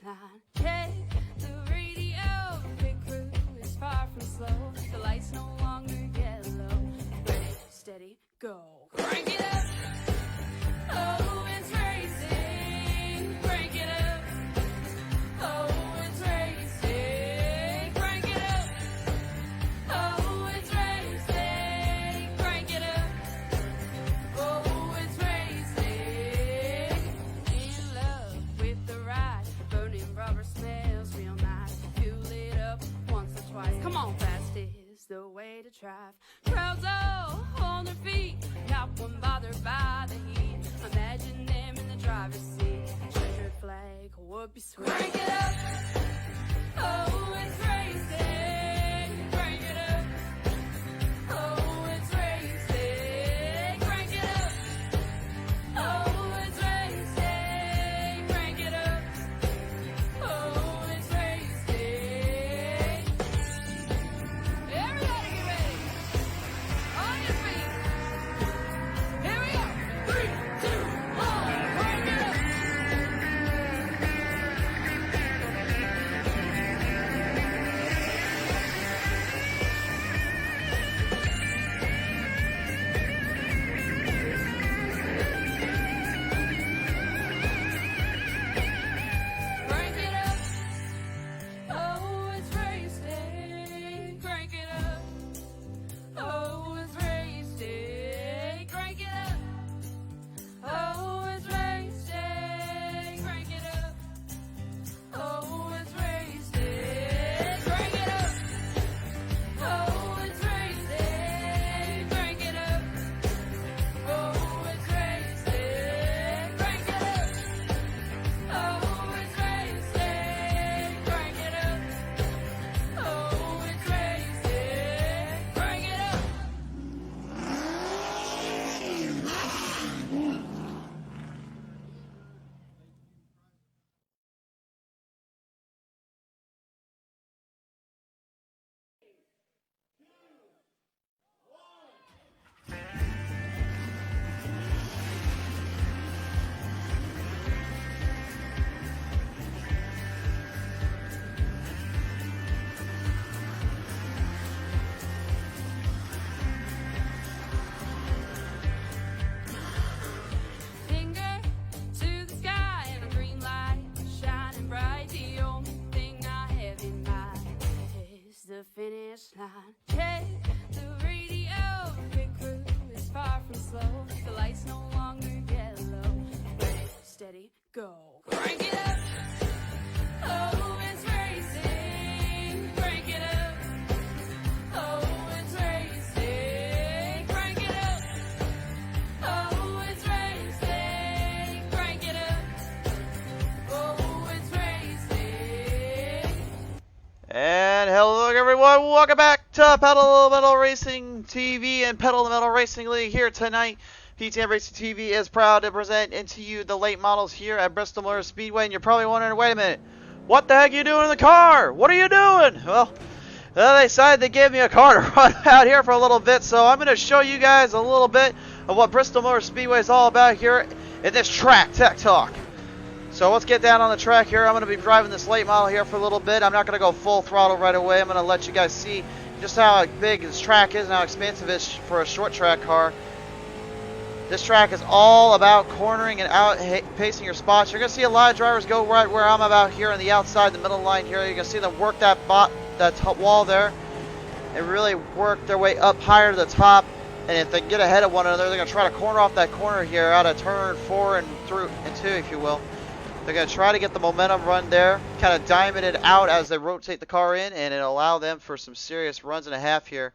line. Check the radio, big crew is far from slow. The lights no longer yellow. Ready, steady, go. Crank it up. Oh, it's racing. Crank it up. Oh, it's racing. Crank it up. Oh, it's racing. Crank it up. Oh, it's racing. In love with the ride. Burning rubber smells real nice. Fuel it up once or twice. Come on, fast is the way to drive. Crowds all on their feet. Not one bothered by the heat. Imagine them in the driver's seat. Treasure flag would be sweet. Crank it up. Oh, it's racing. Crank it up. Oh, it's racing. Crank it up. Oh, it's racing. Crank it up. Oh, it's racing. Everybody get ready. On your feet. Here we go. 3, 2, 1. Crank it up. Crank it up. Oh, it's racing. Crank it up. Oh, it's racing. Crank it up. Oh, it's racing. Crank it up. Oh, it's racing. Crank it up. Oh, it's racing. Crank it up. Oh, it's racing. Crank it up. Oh, it's racing. Crank it up. Oh, it's racing. Crank it up. Finger to the sky and a green light shining bright. The only thing I have in mind is the finish line. Check the radio, big crew is far from slow. The lights no longer yellow. Ready, steady, go. Crank it up. Oh, it's racing. Crank it up. Oh, it's racing. Crank it up. Oh, it's racing. Crank it up. Oh, it's racing. And hello everyone, welcome back to Pedal Metal Racing TV and Pedal Metal Racing League here tonight. PTM Racing TV is proud to present into you the late models here at Bristol Motor Speedway. And you're probably wondering, wait a minute, what the heck are you doing in the car? What are you doing? Well, they decided they gave me a car to run out here for a little bit, so I'm going to show you guys a little bit of what Bristol Motor Speedway is all about here in this track tech talk. So let's get down on the track here. I'm going to be driving this late model here for a little bit. I'm not going to go full throttle right away. I'm going to let you guys see just how big this track is and how expansive it is for a short track car. This track is all about cornering and outpacing your spots. You're going to see a lot of drivers go right where I'm about here on the outside, the middle line here. You're going to see them work that wall there and really work their way up higher to the top. And if they get ahead of one another, they're going to try to corner off that corner here out of turn 4 and through and 2, if you will. They're going to try to get the momentum run there, kind of diamond it out as they rotate the car in, and it'll allow them for some serious runs and a half here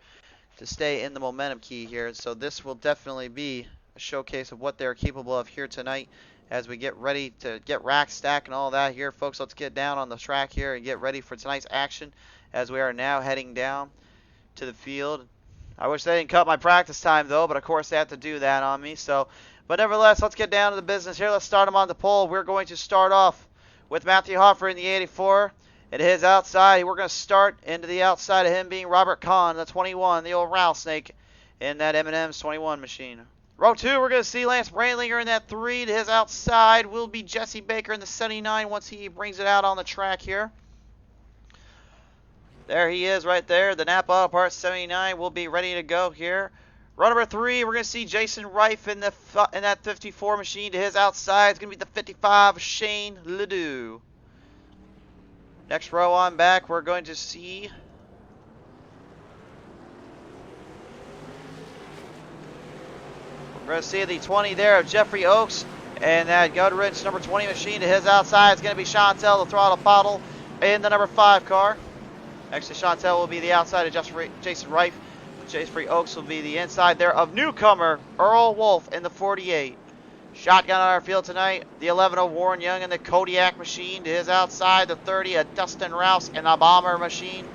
to stay in the momentum key here. So this will definitely be a showcase of what they're capable of here tonight as we get ready to get rack stack and all that here. Folks, let's get down on the track here and get ready for tonight's action as we are now heading down to the field. I wish they didn't cut my practice time though, but of course they have to do that on me. But nevertheless, let's get down to the business here. Let's start them on the pole. We're going to start off with Matthew Hoffer in the 84. At his outside, we're going to start into the outside of him being Robert Kahn, the 21, the old rattlesnake in that M&M's 21 machine. Row 2, we're going to see Lance Brandlinger in that 3. To his outside will be Jesse Baker in the 79 once he brings it out on the track here. There he is right there. The Napa Auto Parts 79 will be ready to go here. Row number 3, we're going to see Jason Reif in that 54 machine. To his outside, it's going to be the 55, Shane Ledoux. Next row on back, we're going to see the 20 there of Jeffrey Oakes. And that Goodrich number 20 machine to his outside is going to be Chantel, the Throttle Pottle, in the number 5 car. Actually, Chantel will be the outside of Jason Reif. Jeffrey Oakes will be the inside there of newcomer Earl Wolf in the 48. Shotgun on our field tonight, the 11 of Warren Young in the Kodiak machine. To his outside, the 30 of Dustin Rouse in the Bomber machine.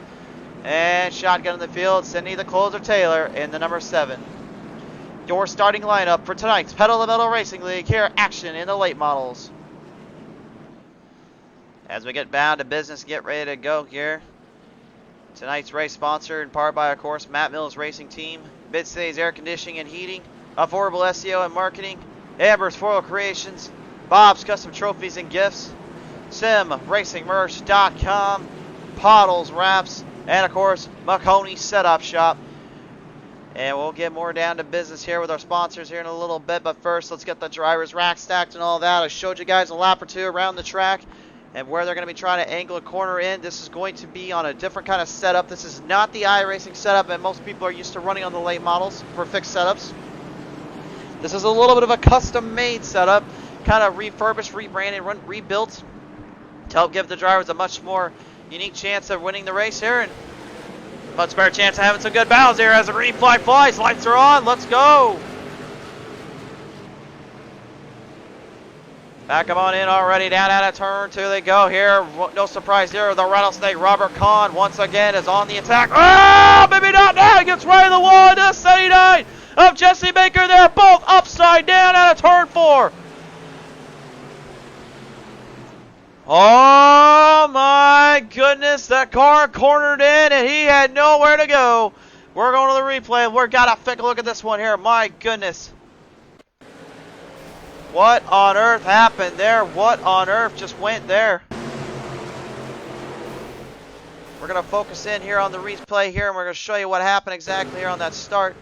And shotgun in the field, Cindy the Closer Taylor in the number 7. Your starting lineup for tonight's Pedal to the Metal Racing League. Here, action in the late models. As we get bound to business, get ready to go here. Tonight's race sponsored in part by, of course, Matt Mills Racing Team, Mid-Cities Air Conditioning and Heating, Affordable SEO and Marketing, Amber's Floral Creations, Bob's Custom Trophies and Gifts, SimRacingMerch.com, Pottlez Wrapz, and, of course, Maconi Setup Shop. And we'll get more down to business here with our sponsors here in a little bit. But first, let's get the driver's rack stacked and all that. I showed you guys a lap or two around the track and where they're going to be trying to angle a corner in. This is going to be on a different kind of setup. This is not the iRacing setup that most people are used to running on the late models for fixed setups. This is a little bit of a custom-made setup, kind of refurbished, rebranded, rebuilt to help give the drivers a much more unique chance of winning the race here, and much better chance of having some good battles here as the green flag flies. Lights are on. Let's go. Back them on in already, down out of turn 2 they go here. No surprise here, the Rattlesnake Robert Kahn once again is on the attack. Oh, maybe not now. He gets right in the wall into 79 of Jesse Baker. They're both upside down out of turn 4. Oh my goodness, that car cornered in and he had nowhere to go. We're going to the replay. We've got to take a look at this one here. My goodness. What on earth happened there? What on earth just went there? We're going to focus in here on the replay here, and we're going to show you what happened exactly here on that start.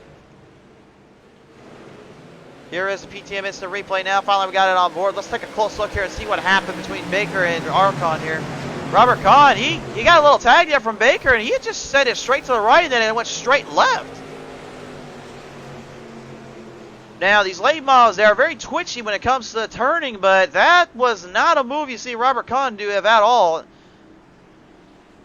Here is the PTM Instant Replay now. Finally, we got it on board. Let's take a close look here and see what happened between Baker and Arcon here. Robert Kahn, he got a little tag there from Baker, and he just sent it straight to the right, and then it went straight left. Now, these late models, they are very twitchy when it comes to the turning, but that was not a move you see Robert Kahn do at all.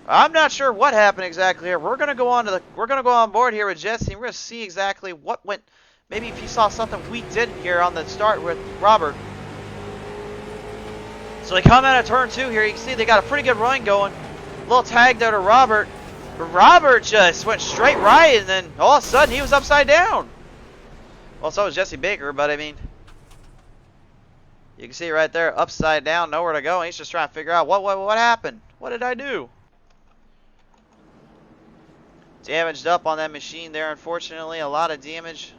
I'm not sure what happened exactly here. We're gonna go on board here with Jesse, and we're gonna see exactly what went. Maybe if you saw something we didn't here on the start with Robert. So they come out of turn 2 here. You can see they got a pretty good run going. A little tag there to Robert. But Robert just went straight right, and then all of a sudden he was upside down. Well, so was Jesse Baker, but I mean, you can see right there, upside down, nowhere to go. And he's just trying to figure out what happened. What did I do? Damaged up on that machine there, unfortunately. A lot of damage.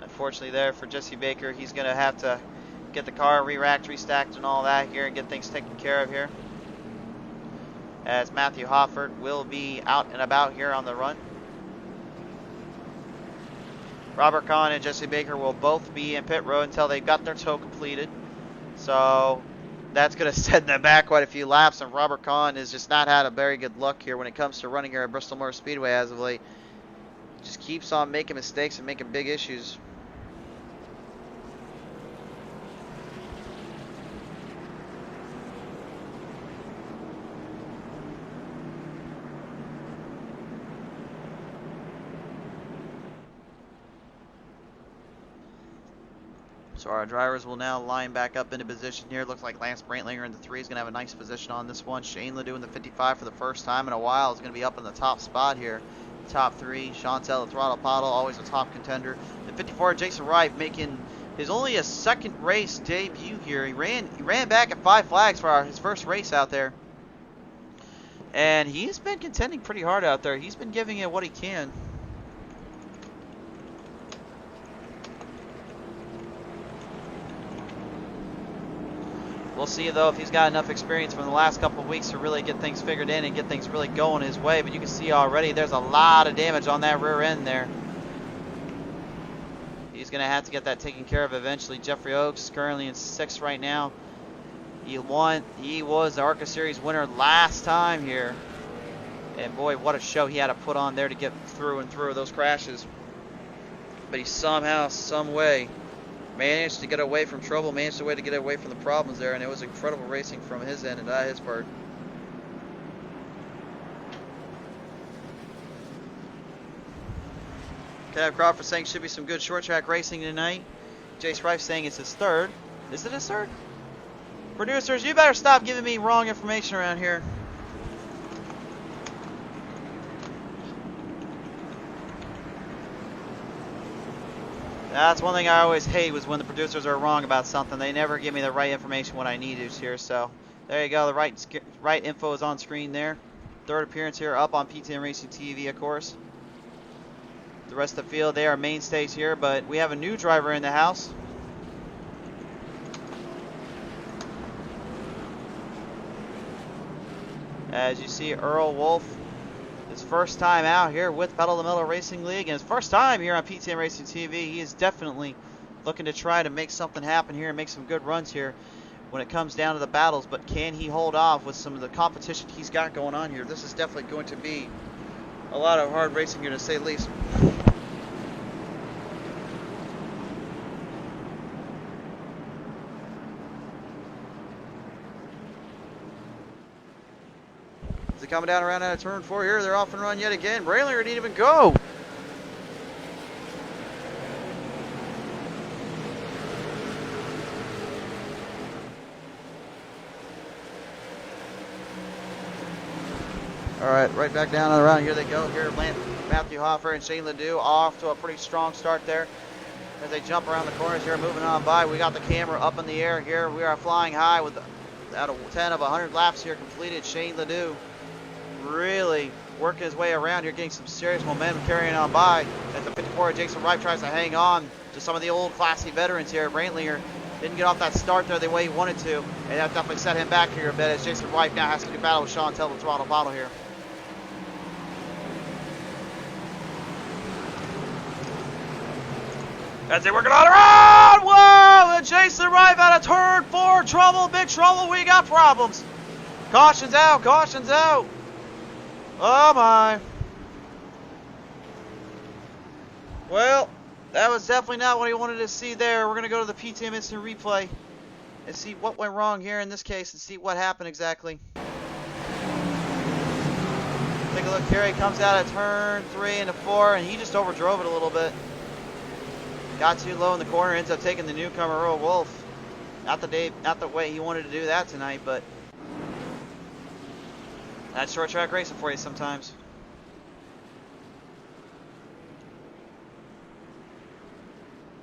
Unfortunately there for Jesse Baker, he's going to have to get the car re-racked, restacked, and all that here and get things taken care of here. As Matthew Hofford will be out and about here on the run. Robert Kahn and Jesse Baker will both be in pit road until they've got their tow completed. So that's going to set them back quite a few laps, and Robert Kahn has just not had a very good luck here when it comes to running here at Bristol Motor Speedway as of late. Just keeps on making mistakes and making big issues. So our drivers will now line back up into position here. Looks like Lance Brandlinger in the 3 is going to have a nice position on this one. Shane Ledoux in the 55 for the first time in a while is going to be up in the top spot here. Top 3. Chantel, the Throttle Pottle, always a top contender. The 54, Jason Reif, making his only a second race debut here. He ran back at 5 flags for his first race out there. And he's been contending pretty hard out there. He's been giving it what he can. We'll see, though, if he's got enough experience from the last couple of weeks to really get things figured in and get things really going his way. But you can see already there's a lot of damage on that rear end there. He's going to have to get that taken care of eventually. Jeffrey Oaks is currently in 6th right now. He was the ARCA Series winner last time here. And boy, what a show he had to put on there to get through those crashes. But he somehow, some way, managed to get away from trouble, managed a way to get away from the problems there, and it was incredible racing from his end and his part. Kev Crawford saying should be some good short track racing tonight. Jace Rife saying it's his 3rd. Is it his 3rd? Producers, you better stop giving me wrong information around here. That's one thing I always hate, was when the producers are wrong about something. They never give me the right information when I need it here. So there you go. The right info is on screen there. 3rd appearance here up on PTM Racing TV, of course. The rest of the field, they are mainstays here, but we have a new driver in the house. As you see, Earl Wolf, his first time out here with Pottlez Wrapz Racing League, and his first time here on PTM Racing TV. He is definitely looking to try to make something happen here and make some good runs here when it comes down to the battles. But can he hold off with some of the competition he's got going on here? This is definitely going to be a lot of hard racing here, to say the least. Coming down around out of turn 4 here. They're off and run yet again. Braylor didn't even go. All right, right back down and around. Here they go. Here, Matthew Hoffer and Shane Ledoux off to a pretty strong start there. As they jump around the corners here, moving on by. We got the camera up in the air here. We are flying high with out of 10 of 100 laps here completed. Shane Ledoux really working his way around here, getting some serious momentum, carrying on by. At the 54, Jason Wright tries to hang on to some of the old classy veterans here. Brantlinger didn't get off that start there the way he wanted to, and that definitely set him back here a bit, as Jason Wright now has to do battle with Sean Tell, the throttle bottle here. As they working on around, whoa! And Jason Wright out of turn 4, trouble, big trouble. We got problems. Caution's out, caution's out. Oh my. Well, that was definitely not what he wanted to see there. We're going to go to the PTM instant replay and see what went wrong here in this case and see what happened exactly. Take a look here. He comes out of turn 3 into 4, and he just overdrove it a little bit. Got too low in the corner, ends up taking the newcomer Earl Wolf. Not the way he wanted to do that tonight, but that's short track racing for you sometimes.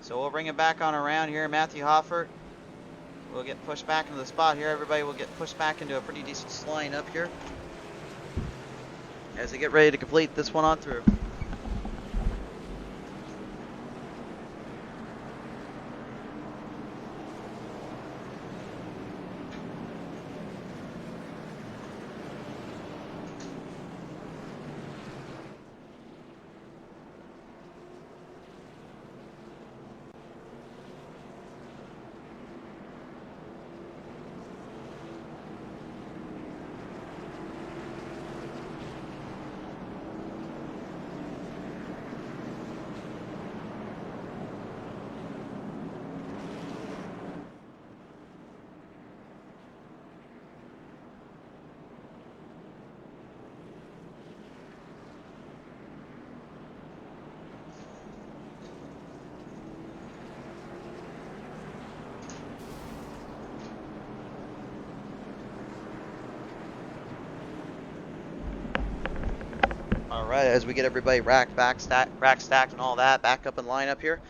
So we'll bring it back on around here. Matthew Hoffert will get pushed back into the spot here. Everybody will get pushed back into a pretty decent line up here as they get ready to complete this one on through. Alright, as we get everybody racked, stacked and all that, back up in line up here,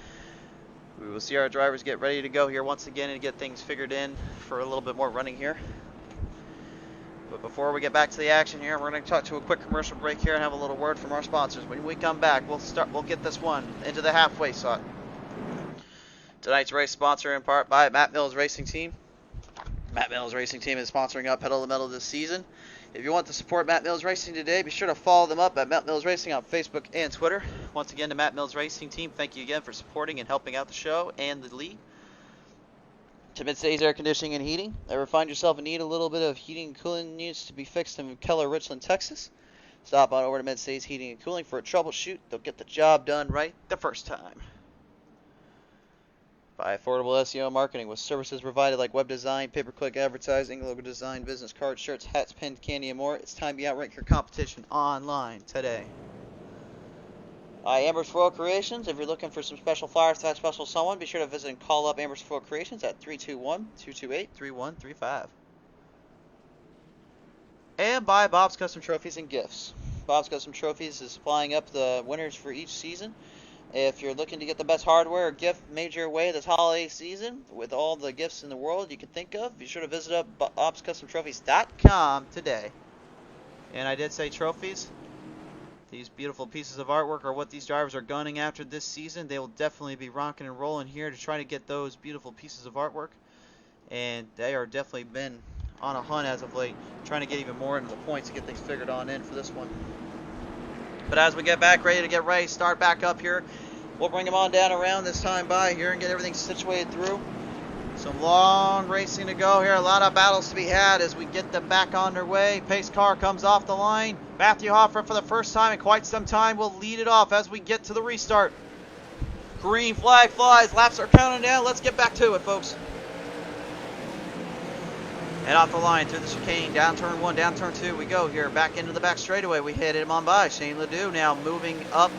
we will see our drivers get ready to go here once again and get things figured in for a little bit more running here. But before we get back to the action here, we're going to talk to a quick commercial break here and have a little word from our sponsors. When we come back, we'll get this one into the halfway slot. Tonight's race sponsored in part by Matt Mills Racing Team. Matt Mills Racing Team is sponsoring up Pedal to the Metal this season. If you want to support Matt Mills Racing today, be sure to follow them up at Matt Mills Racing on Facebook and Twitter. Once again, to Matt Mills Racing Team, thank you again for supporting and helping out the show and the league. To Mid-City's Air Conditioning and Heating. Ever find yourself in need of a little bit of heating and cooling units to be fixed in Keller, Richland, Texas? Stop on over to Mid-City's Heating and Cooling for a troubleshoot. They'll get the job done right the first time. By Affordable SEO and Marketing, with services provided like web design, pay-per-click advertising, logo design, business cards, shirts, hats, pins, candy, and more. It's time to outrank your competition online today. Amber's Floral Creations. If you're looking for some special flyers to that special someone, be sure to visit and call up Amber's Floral Creations at 321-228-3135. And by Bob's Custom Trophies and Gifts. Bob's Custom Trophies is supplying up the winners for each season. If you're looking to get the best hardware or gift made your way this holiday season with all the gifts in the world you can think of, be sure to visit up bobscustomtrophies.com today. And I did say trophies. These beautiful pieces of artwork are what these drivers are gunning after this season. They will definitely be rocking and rolling here to try to get those beautiful pieces of artwork. And they are definitely been on a hunt as of late, trying to get even more into the points to get things figured on in for this one. But as we get back ready to get ready, start back up here, we'll bring them on down around this time by here and get everything situated through. Some long racing to go here. A lot of battles to be had as we get them back on their way. Pace car comes off the line. Matthew Hoffer, for the first time in quite some time, will lead it off as we get to the restart. Green flag flies. Laps are counting down. Let's get back to it, folks. And off the line through the chicane, down turn 1, down turn 2 we go here. Back into the back straightaway. We hit him on by. Shane Ledoux now moving up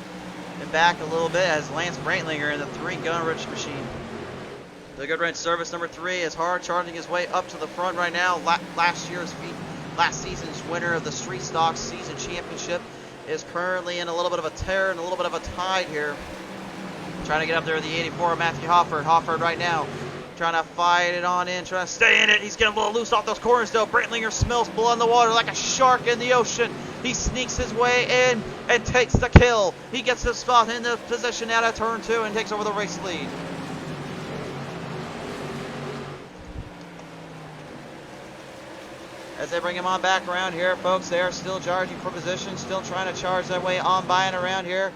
and back a little bit as Lance Brantlinger in the 3-gun rich machine. The good range service number 3 is hard charging his way up to the front right now. Last season's winner of the Street Stock Season Championship is currently in a little bit of a tear and a little bit of a tide here. Trying to get up there with the 84 of Matthew Hofford. Hofford right now trying to fight it on in, trying to stay in it. He's getting a little loose off those corners though. Brantlinger smells blood in the water like a shark in the ocean. He sneaks his way in and takes the kill. He gets the spot in the position out of turn 2 and takes over the race lead. As they bring him on back around here, folks, they are still charging for position, still trying to charge their way on by and around here.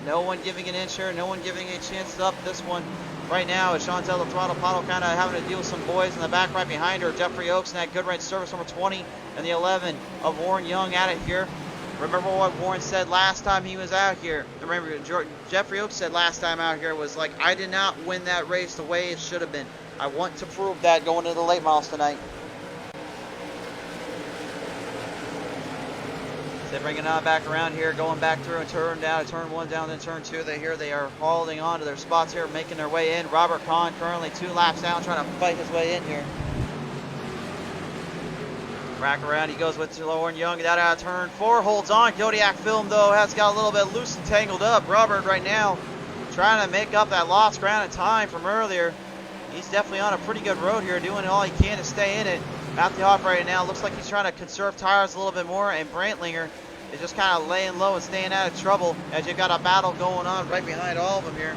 No one giving an inch here, no one giving a chance up this one. Right now, it's Chantel the Throttle Pottle kind of having to deal with some boys in the back right behind her. Jeffrey Oakes and that good range service number 20 and the 11 of Warren Young at it here. Remember what Warren said last time he was out here. Remember, Jeffrey Oakes said last time out here was like, I did not win that race the way it should have been. I want to prove that going into the late models tonight. They bring it on back around here, going back through and turn down to turn 1, down to turn 2. They are holding on to their spots here, making their way in. Robert Kahn currently 2 laps down, trying to fight his way in here. Back around, he goes with Warren Young, that out of turn 4, holds on. Kodiak Film, though, has got a little bit loose and tangled up. Robert right now trying to make up that lost ground in time from earlier. He's definitely on a pretty good road here, doing all he can to stay in it. Matthew Hoff right now looks like he's trying to conserve tires a little bit more, and Brantlinger is just kind of laying low and staying out of trouble as you've got a battle going on right behind all of them here.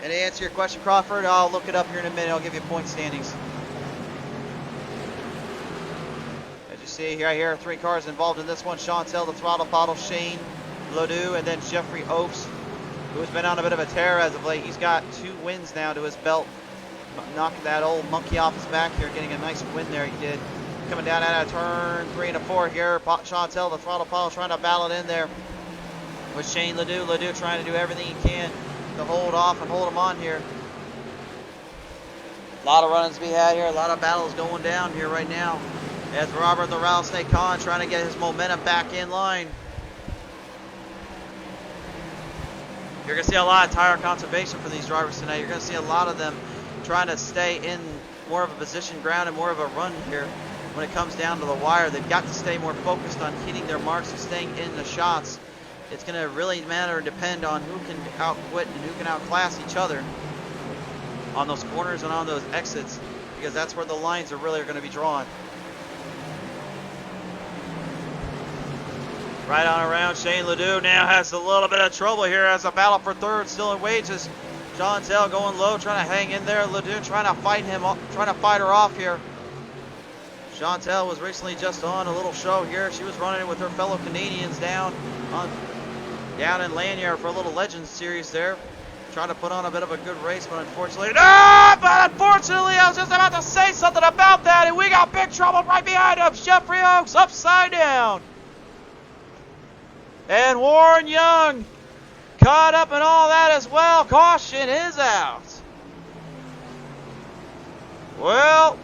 And to answer your question, Crawford, I'll look it up here in a minute. I'll give you point standings. As you see right here, 3 cars involved in this one. Chantel, the Throttle Bottle, Shane Ledoux, and then Jeffrey Oakes, who has been on a bit of a tear as of late. He's got 2 wins now to his belt. Knocking that old monkey off his back here, getting a nice win there, he did. Coming down out of turn 3 and 4 here. Chantel, the Throttle Paul, trying to battle it in there with Shane Ledoux. Ledoux trying to do everything he can to hold off and hold him on here. A lot of runs to be had here, a lot of battles going down here right now. As Robert the Rattlesnake Khan trying to get his momentum back in line. You're going to see a lot of tire conservation for these drivers tonight. You're going to see a lot of them trying to stay in more of a position ground and more of a run here. When it comes down to the wire, they've got to stay more focused on hitting their marks and staying in the shots. It's going to really matter and depend on who can outquit and who can outclass each other on those corners and on those exits. because that's where the lines are really going to be drawn. Right on around, Shane Ledoux now has a little bit of trouble here as a battle for third still in wages. Chantel going low, trying to hang in there. Ledoux trying to fight her off here. Chantel was recently just on a little show here. She was running it with her fellow Canadians down in Lanier for a little Legends series there. Trying to put on a bit of a good race, but unfortunately, I was just about to say something about that, and we got big trouble right behind him. Jeffrey Oaks upside down. And Warren Young caught up in all that as well. Caution is out. Well,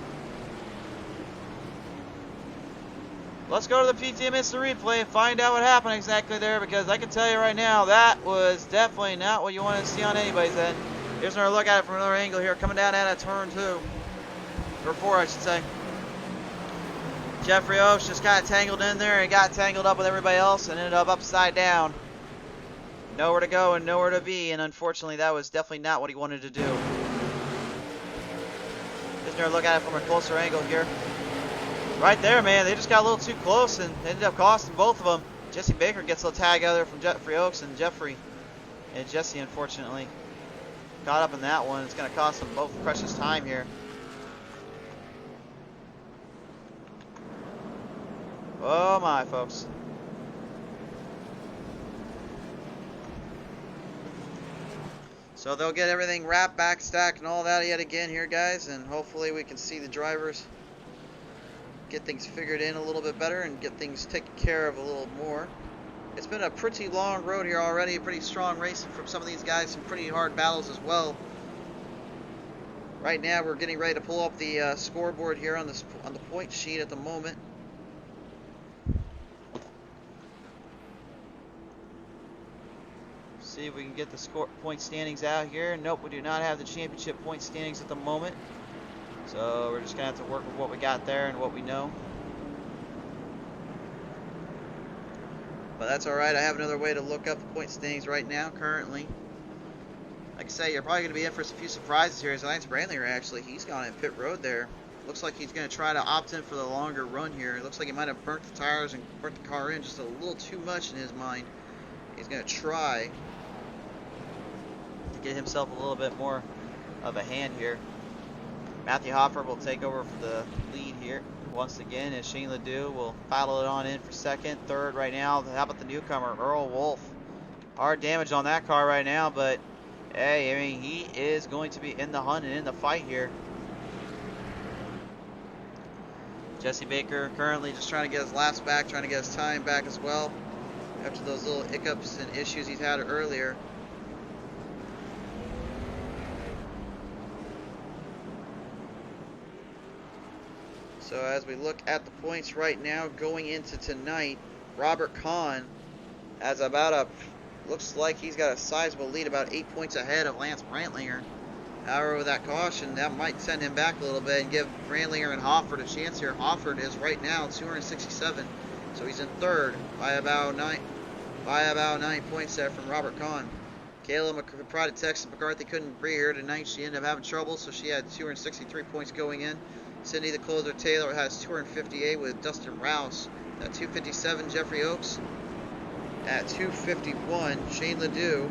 let's go to the PTM Instant Replay and find out what happened exactly there, because I can tell you right now, that was definitely not what you want to see on anybody's end. Here's another look at it from another angle here, coming down at a turn 2. Or 4, I should say. Jeffrey Oaks just got tangled in there and got tangled up with everybody else and ended up upside down. Nowhere to go and nowhere to be, and unfortunately that was definitely not what he wanted to do. Here's another look at it from a closer angle here. Right there, man, they just got a little too close and ended up costing both of them. Jesse Baker gets a little tag out there from Jeffrey Oaks, and Jesse, unfortunately, got up in that one. It's going to cost them both precious time here. Oh my, folks. So they'll get everything wrapped, back stacked, and all that yet again here, guys, and hopefully we can see the drivers get things figured in a little bit better and get things taken care of a little more. It's been a pretty long road here already, pretty strong racing from some of these guys, some pretty hard battles as well. Right now we're getting ready to pull up the scoreboard here on the point sheet at the moment. See if we can get the point standings out here. Nope, we do not have the championship point standings at the moment. So we're just going to have to work with what we got there and what we know. But that's alright. I have another way to look up the point standings right now, currently. Like I say, you're probably going to be in for a few surprises here. As Lance Brandlinger, actually, he's gone in pit road there. Looks like he's going to try to opt in for the longer run here. It looks like he might have burnt the tires and burnt the car in just a little too much in his mind. He's going to try to get himself a little bit more of a hand here. Matthew Hoffer will take over for the lead here once again, as Shane Ledoux will battle it on in for second. Third right now, how about the newcomer, Earl Wolf? Hard damage on that car right now, but hey, I mean, he is going to be in the hunt and in the fight here. Jesse Baker currently just trying to get his laps back, trying to get his time back as well, after those little hiccups and issues he's had earlier. So as we look at the points right now going into tonight, Robert Kahn has about looks like he's got a sizable lead, about 8 points ahead of Lance Brandlinger. However, with that caution, that might send him back a little bit and give Brandlinger and Hofford a chance here. Hofford is right now 267, so he's in third by about 9 points there from Robert Kahn. Kayla Pride of Texas McCarthy couldn't be here tonight. She ended up having trouble, so she had 263 points going in. Cindy the Closer Taylor has 258 with Dustin Rouse at 257. Jeffrey Oaks at 251. Shane Ledoux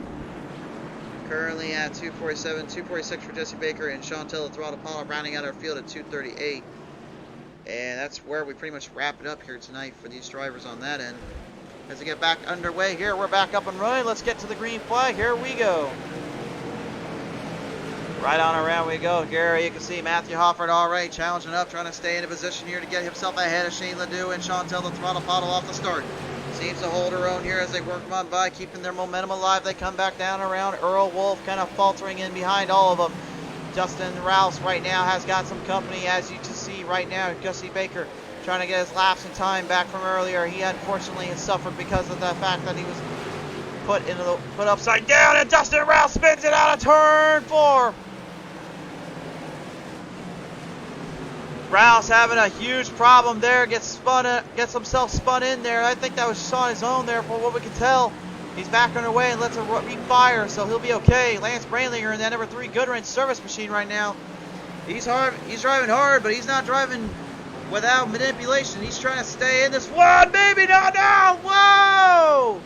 currently at 247. 246 for Jesse Baker, and Chantel the Throttle Paula rounding out our field at 238. And that's where we pretty much wrap it up here tonight for these drivers on that end. As we get back underway here, we're back up and running. Let's get to the green flag. Here we go. Right on around we go. Here you can see Matthew Hofford already challenging up, trying to stay in a position here to get himself ahead of Shane Ledoux and Chantel the Throttle Paddle off the start. Seems to hold her own here as they work on by, keeping their momentum alive. They come back down around. Earl Wolf kind of faltering in behind all of them. Justin Rouse right now has got some company, as you can see right now. Jesse Baker trying to get his laps in time back from earlier. He unfortunately has suffered because of the fact that he was put upside down, and Dustin Rouse spins it out of turn 4. Rouse having a huge problem there, gets himself spun in there. I think that was on his own there, for what we can tell. He's back underway and lets it refire, so he'll be okay. Lance Brandlinger in that number 3 Goodwrench service machine right now He's driving hard, but he's not driving without manipulation. He's trying to stay in this one. Maybe not now. Whoa!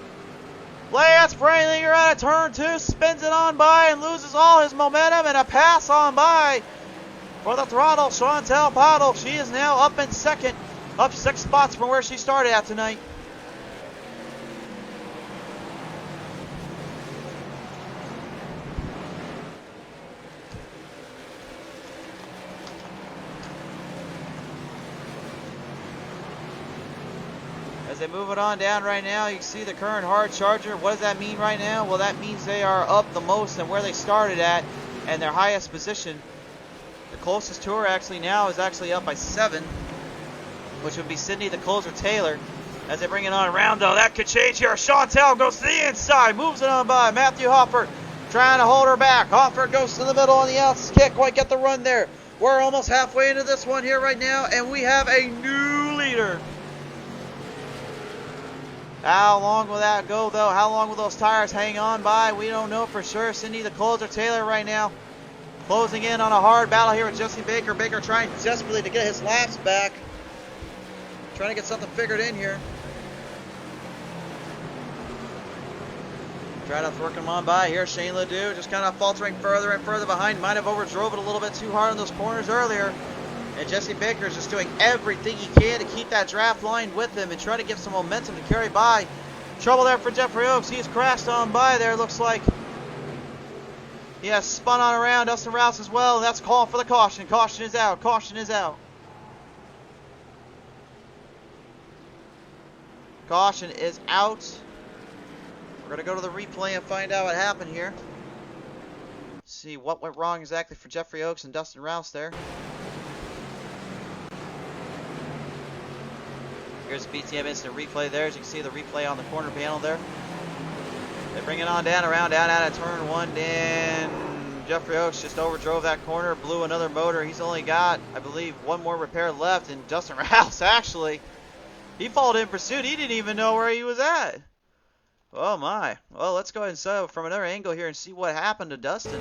Lance Braylinger out of turn 2, spins it on by and loses all his momentum, and a pass on by for the throttle. Chantel Pottlez, she is now up in second, up 6 spots from where she started at tonight. As they move it on down right now, you can see the current hard charger. What does that mean right now? Well, that means they are up the most and where they started at and their highest position. The closest to her actually now is actually up by 7, which would be Sydney the Closer Taylor. As they bring it on around, though, that could change here. Chantel goes to the inside, moves it on by Matthew Hoffert, trying to hold her back. Hoffert goes to the middle on the outs, can't quite get the run there. We're almost halfway into this one here right now, and we have a new leader. How long will that go, though? How long will those tires hang on by? We don't know for sure. Cindy the Closer Taylor right now closing in on a hard battle here with Jesse Baker. Baker trying desperately to get his laps back. Trying to get something figured in here. Trying to work him on by here. Shane Ledoux just kind of faltering further and further behind. Might have overdrove it a little bit too hard in those corners earlier. And Jesse Baker is just doing everything he can to keep that draft line with him and try to give some momentum to carry by. Trouble there for Jeffrey Oaks. He's crashed on by there, looks like. He has spun on around Dustin Rowse as well. And that's calling for the caution. Caution is out. Caution is out. Caution is out. We're going to go to the replay and find out what happened here. See what went wrong exactly for Jeffrey Oaks and Dustin Rowse there. Here's the PTM instant replay there. As you can see the replay on the corner panel there. They bring it on down around down out of turn 1. And Jeffrey Oaks just overdrove that corner, blew another motor. He's only got, I believe, one more repair left. And Dustin Rowse actually, he followed in pursuit. He didn't even know where he was at. Oh my. Well, let's go ahead and set up from another angle here and see what happened to Dustin.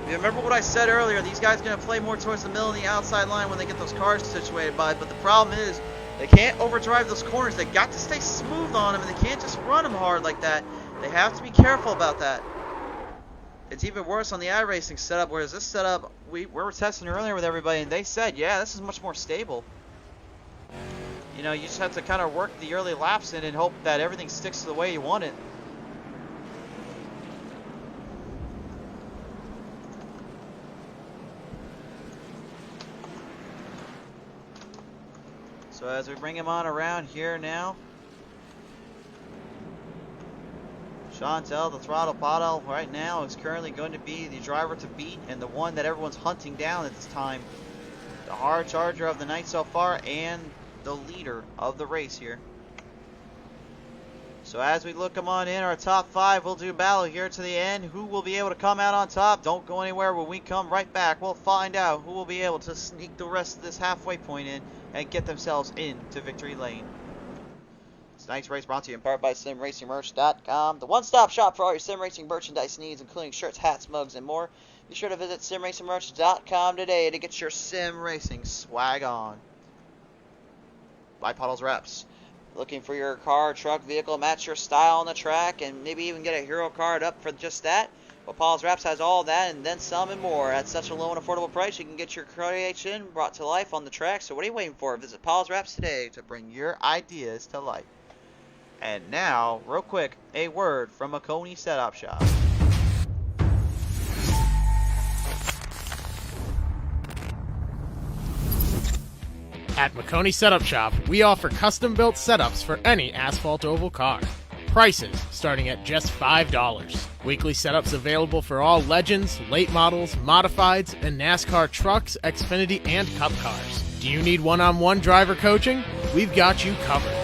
You remember what I said earlier, these guys are going to play more towards the middle of the outside line when they get those cars situated by, but the problem is they can't overdrive those corners. They got to stay smooth on them, and they can't just run them hard like that. They have to be careful about that. It's even worse on the iRacing setup, whereas this setup, we were testing earlier with everybody, and they said, yeah, this is much more stable. You know, you just have to kind of work the early laps in and hope that everything sticks to the way you want it. So as we bring him on around here now, Chantel, the throttle Pottlez right now is currently going to be the driver to beat and the one that everyone's hunting down at this time. The hard charger of the night so far and the leader of the race here. So as we look them on in, our top 5 will do battle here to the end. Who will be able to come out on top? Don't go anywhere. When we come right back, we'll find out who will be able to sneak the rest of this halfway point in and get themselves into victory lane. Tonight's race brought to you in part by SimRacingMerch.com, the one-stop shop for all your sim racing merchandise needs, including shirts, hats, mugs, and more. Be sure to visit SimRacingMerch.com today to get your sim racing swag on. By Pottlez Wrapz. Looking for your car, truck, vehicle, match your style on the track, and maybe even get a hero card up for just that? Well, Pottlez Wrapz has all that and then some and more. At such a low and affordable price, you can get your creation brought to life on the track. So what are you waiting for? Visit Pottlez Wrapz today to bring your ideas to life. And now, real quick, a word from Maconi Setup Shop. At Maconi Setup Shop, we offer custom-built setups for any asphalt oval car. Prices starting at just $5. Weekly setups available for all Legends, late models, modifieds, and NASCAR trucks, Xfinity, and Cup cars. Do you need one-on-one driver coaching? We've got you covered.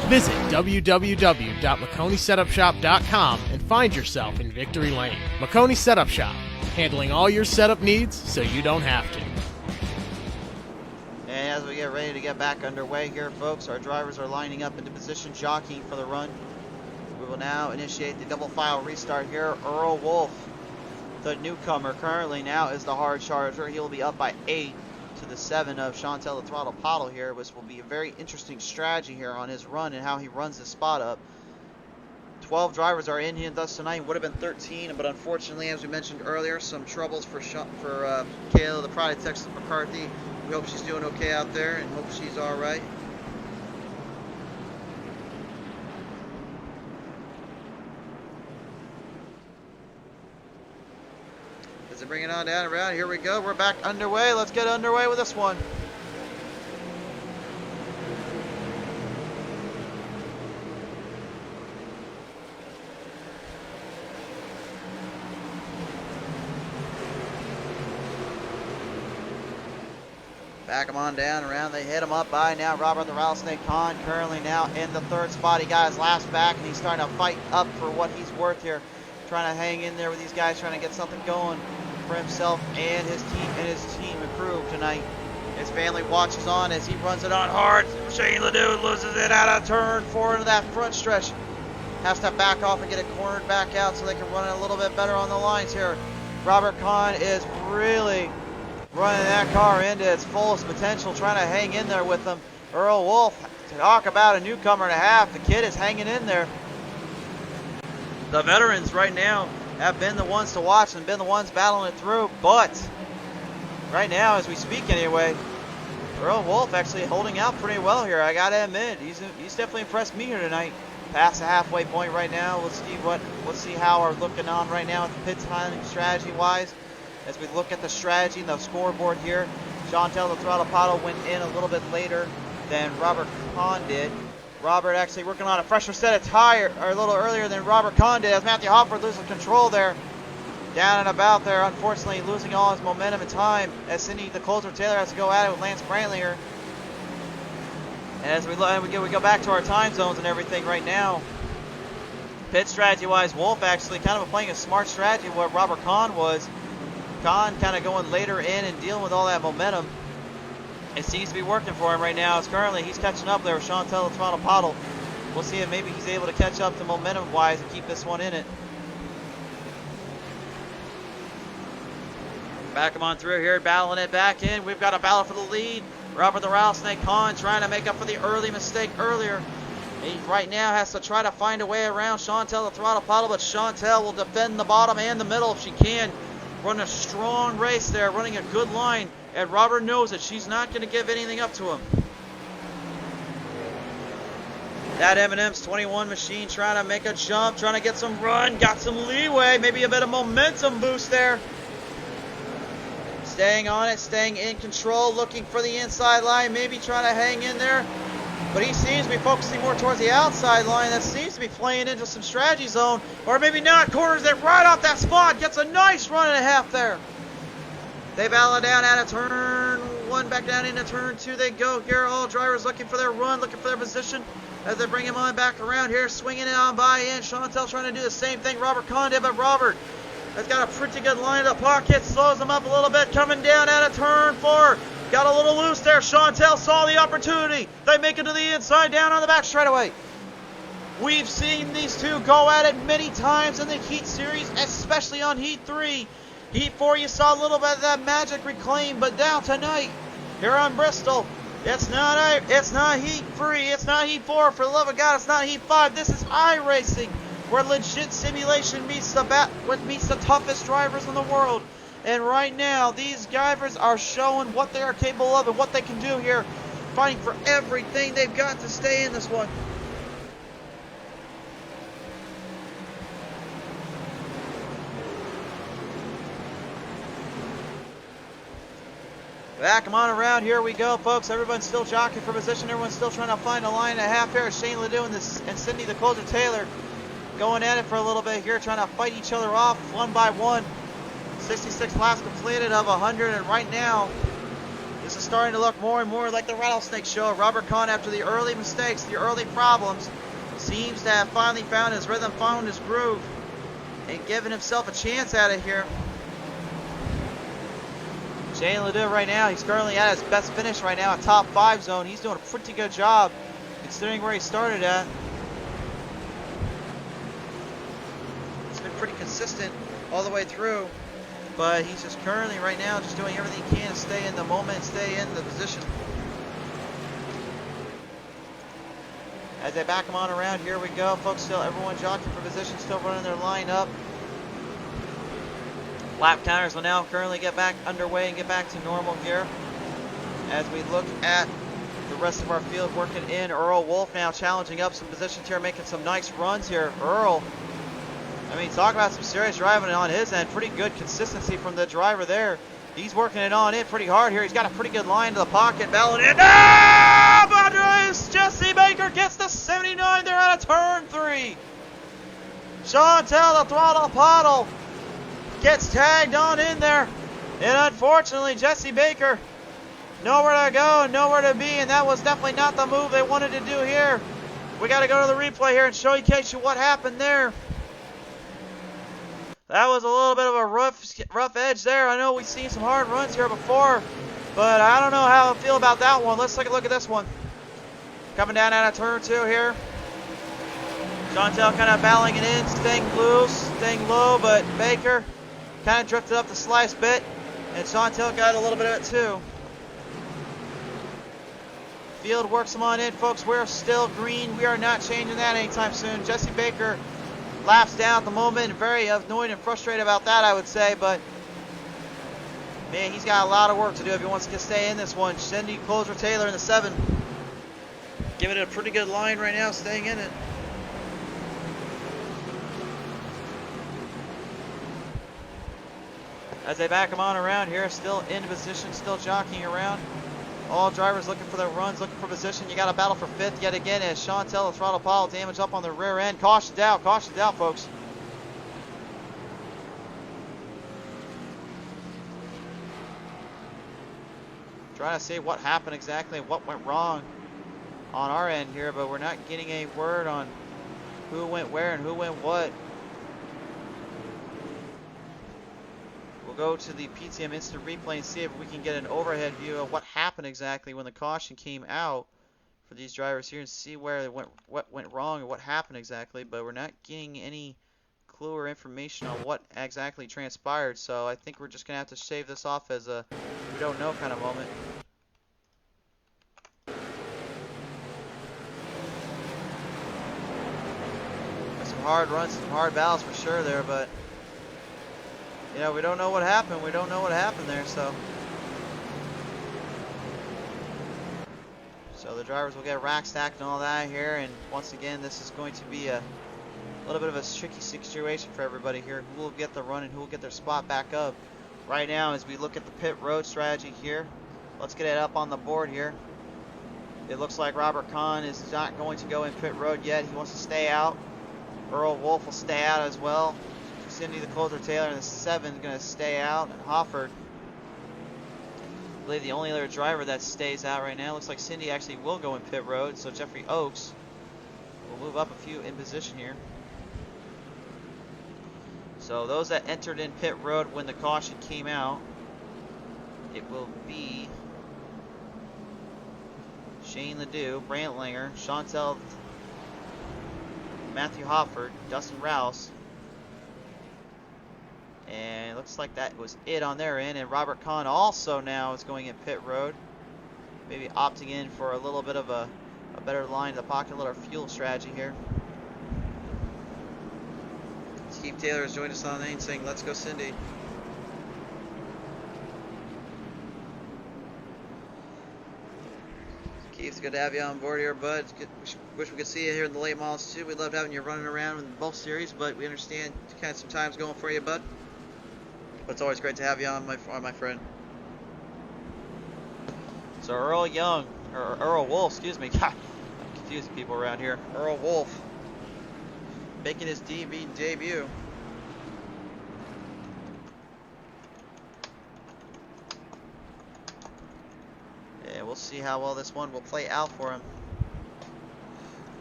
Visit www.MaconiSetupShop.com and find yourself in victory lane. Maconi Setup Shop, handling all your setup needs so you don't have to. And as we get ready to get back underway here, folks, our drivers are lining up into position, jockeying for the run. We will now initiate the double file restart here. Earl Wolf The newcomer currently now is the hard charger. He'll be up by 8 to the 7 of Chantel the Throttle Pottle here, which will be a very interesting strategy here on his run and how he runs his spot up. 12 drivers are in here thus tonight. Would have been 13, but unfortunately, as we mentioned earlier, some troubles for Kayla, the Pride of Texas McCarthy. We hope she's doing okay out there and hope she's all right. As they bring it on down around, here we go. We're back underway. Let's get underway with this one. Back him on down around. They hit him up by now Robert the Rattlesnake Khan, currently now in the 3rd spot. He got his last back and he's starting to fight up for what he's worth here. Trying to hang in there with these guys, trying to get something going for himself and his team and crew tonight. His family watches on as he runs it on hard. Shane Ledoux loses it out of turn 4 into that front stretch. Has to back off and get it cornered back out so they can run it a little bit better on the lines here. Robert Kahn is really running that car into its fullest potential, trying to hang in there with them. Earl Wolf, talk about a newcomer and a half. The kid is hanging in there. The veterans right now have been the ones to watch and been the ones battling it through, but right now, as we speak anyway, Earl Wolf actually holding out pretty well here. I gotta admit, he's definitely impressed me here tonight. Past the halfway point right now. Let's see how we're looking on right now at the pit time strategy wise. As we look at the strategy and the scoreboard here, Chantel the Throttle Pottle went in a little bit later than Robert Kahn did. Robert actually working on a fresher set of tire, or a little earlier than Robert Kahn did, as Matthew Hopper loses control there. Down and about there, unfortunately losing all his momentum and time, as Cindy the Coulter Taylor has to go at it with Lance Brantley here. And as we go back to our time zones and everything right now, pit strategy wise, Wolf actually kind of playing a smart strategy where Robert Kahn was. Kahn kind of going later in and dealing with all that momentum. It seems to be working for him right now. As currently he's catching up there with Chantel the Throttle Pottle. We'll see if maybe he's able to catch up to momentum wise and keep this one in it. Back him on through here, battling it back in. We've got a battle for the lead. Robert the Rattlesnake Kahn trying to make up for the early mistake earlier. He right now has to try to find a way around Chantel the Throttle Pottle, but Chantel will defend the bottom and the middle if she can. Run a strong race there, running a good line, and Robert knows that she's not going to give anything up to him. That M&M's 21 machine trying to make a jump, trying to get some run, got some leeway, maybe a bit of momentum boost there. Staying on it, staying in control, looking for the inside line, maybe trying to hang in there. But he seems to be focusing more towards the outside line. That seems to be playing into some strategy zone. Or maybe not. Corners it right off that spot. Gets a nice run and a half there. They battle down out of turn 1. Back down into turn 2 they go here. All drivers looking for their run, looking for their position. As they bring him on back around here. Swinging it on by in. Chantel trying to do the same thing Robert Kahn did. But Robert has got a pretty good line in the pocket. Slows him up a little bit. Coming down out of turn 4. Got a little loose there. Chantel saw the opportunity. They make it to the inside, down on the back straightaway. We've seen these two go at it many times in the Heat Series, especially on Heat 3. Heat 4, you saw a little bit of that magic reclaim, but now tonight, here on Bristol, it's not Heat 3, it's not Heat 4, for the love of God, it's not Heat 5. This is iRacing, where legit simulation meets the toughest drivers in the world. And right now, these drivers are showing what they are capable of and what they can do here, fighting for everything they've got to stay in this one. Back them on around. Here we go, folks. Everyone's still jockeying for position. Everyone's still trying to find a line and a half here. Shane Ledoux and Cindy the Coulter Taylor going at it for a little bit here, trying to fight each other off one by one. 66 laps completed of 100, and right now, this is starting to look more and more like the Rattlesnake Show. Robert Kahn, after the early mistakes, the early problems, seems to have finally found his rhythm, found his groove, and given himself a chance at it here. Shane Ledoux right now, he's currently at his best finish right now, a top 5 zone. He's doing a pretty good job considering where he started at. pretty consistent all the way through. But he's just currently right now just doing everything he can to stay in the moment, stay in the position. As they back him on around, here we go, folks. Still everyone jockeying for position, still running their line up. Lap counters will now currently get back underway and get back to normal here. As we look at the rest of our field working in, Earl Wolf now challenging up some positions here, making some nice runs here. Earl, I mean, talk about some serious driving on his end. Pretty good consistency from the driver there. He's working it on in pretty hard here. He's got a pretty good line to the pocket. Battling in. Jesse Baker gets the 79 there out of turn 3. Chantel, the throttle Pottle, gets tagged on in there. And unfortunately, Jesse Baker, nowhere to go and nowhere to be. And that was definitely not the move they wanted to do here. We got to go to the replay here and showcase you what happened there. That was a little bit of a rough edge there. I know we've seen some hard runs here before, but I don't know how I feel about that one. Let's take a look at this one. Coming down out of turn 2 here. Chantel kind of battling it in, staying loose, staying low, but Baker kind of drifted up the slice bit, and Chantel got a little bit of it too. Field works them on in, folks. We're still green. We are not changing that anytime soon. Jesse Baker laps down at the moment, very annoyed and frustrated about that, I would say, but man, he's got a lot of work to do if he wants to stay in this one. Cindy Closer Taylor in the 7, giving it a pretty good line right now, staying in it. As they back him on around here, still in position, still jockeying around. All drivers looking for their runs, looking for position. You got to battle for 5th yet again as Chantel, the throttle pile, damage up on the rear end. Caution's out, folks. Trying to see what happened exactly, what went wrong on our end here, but we're not getting a word on who went where and who went what. We'll go to the PTM instant replay and see if we can get an overhead view of what happened exactly when the caution came out for these drivers here and see where it went, what went wrong or what happened exactly, but we're not getting any clue or information on what exactly transpired, so I think we're just going to have to shave this off as a we don't know kind of moment. Some hard runs, some hard battles for sure there, but you know, we don't know what happened. We don't know what happened there, so the drivers will get rack stacked and all that here, and once again, this is going to be a little bit of a tricky situation for everybody here. Who will get the run and who will get their spot back up? Right now, as we look at the pit road strategy here, let's get it up on the board here. It looks like Robert Kahn is not going to go in pit road yet. He wants to stay out. Earl Wolf will stay out as well. Cindy the Closer Taylor in the 7 is going to stay out, and Hofford, I believe the only other driver that stays out right now. Looks like Cindy actually will go in pit road, so Jeffrey Oakes will move up a few in position here. So those that entered in pit road when the caution came out, it will be Shane Ledoux, Brant Langer, Chantel, Matthew Hofford, Dustin Rouse. And it looks like that was it on their end. And Robert Kahn also now is going in pit road. Maybe opting in for a little bit of a better line to the pocket, a little fuel strategy here. Steve Taylor has joined us on the lane saying, "Let's go, Cindy." Keith, it's good to have you on board here, bud. Wish we could see you here in the late models too. We loved having you running around in both series, but we understand kind of some time's going for you, bud. But it's always great to have you on, my friend. So Earl Young, or Earl Wolf, excuse me. God, I'm confusing people around here. Earl Wolf making his debut. Yeah, we'll see how well this one will play out for him.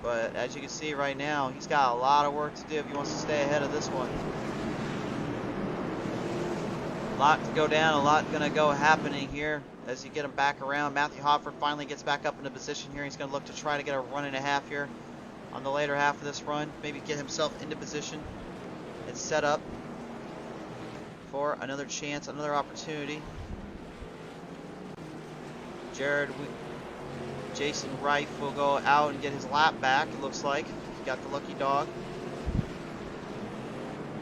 But as you can see right now, he's got a lot of work to do if he wants to stay ahead of this one. A lot to go down, a lot going to go happening here as you get him back around. Matthew Hofford finally gets back up into position here. He's going to look to try to get a run and a half here on the later half of this run. Maybe get himself into position. It's set up for another chance, another opportunity. Jason Reif will go out and get his lap back, it looks like. He got the lucky dog.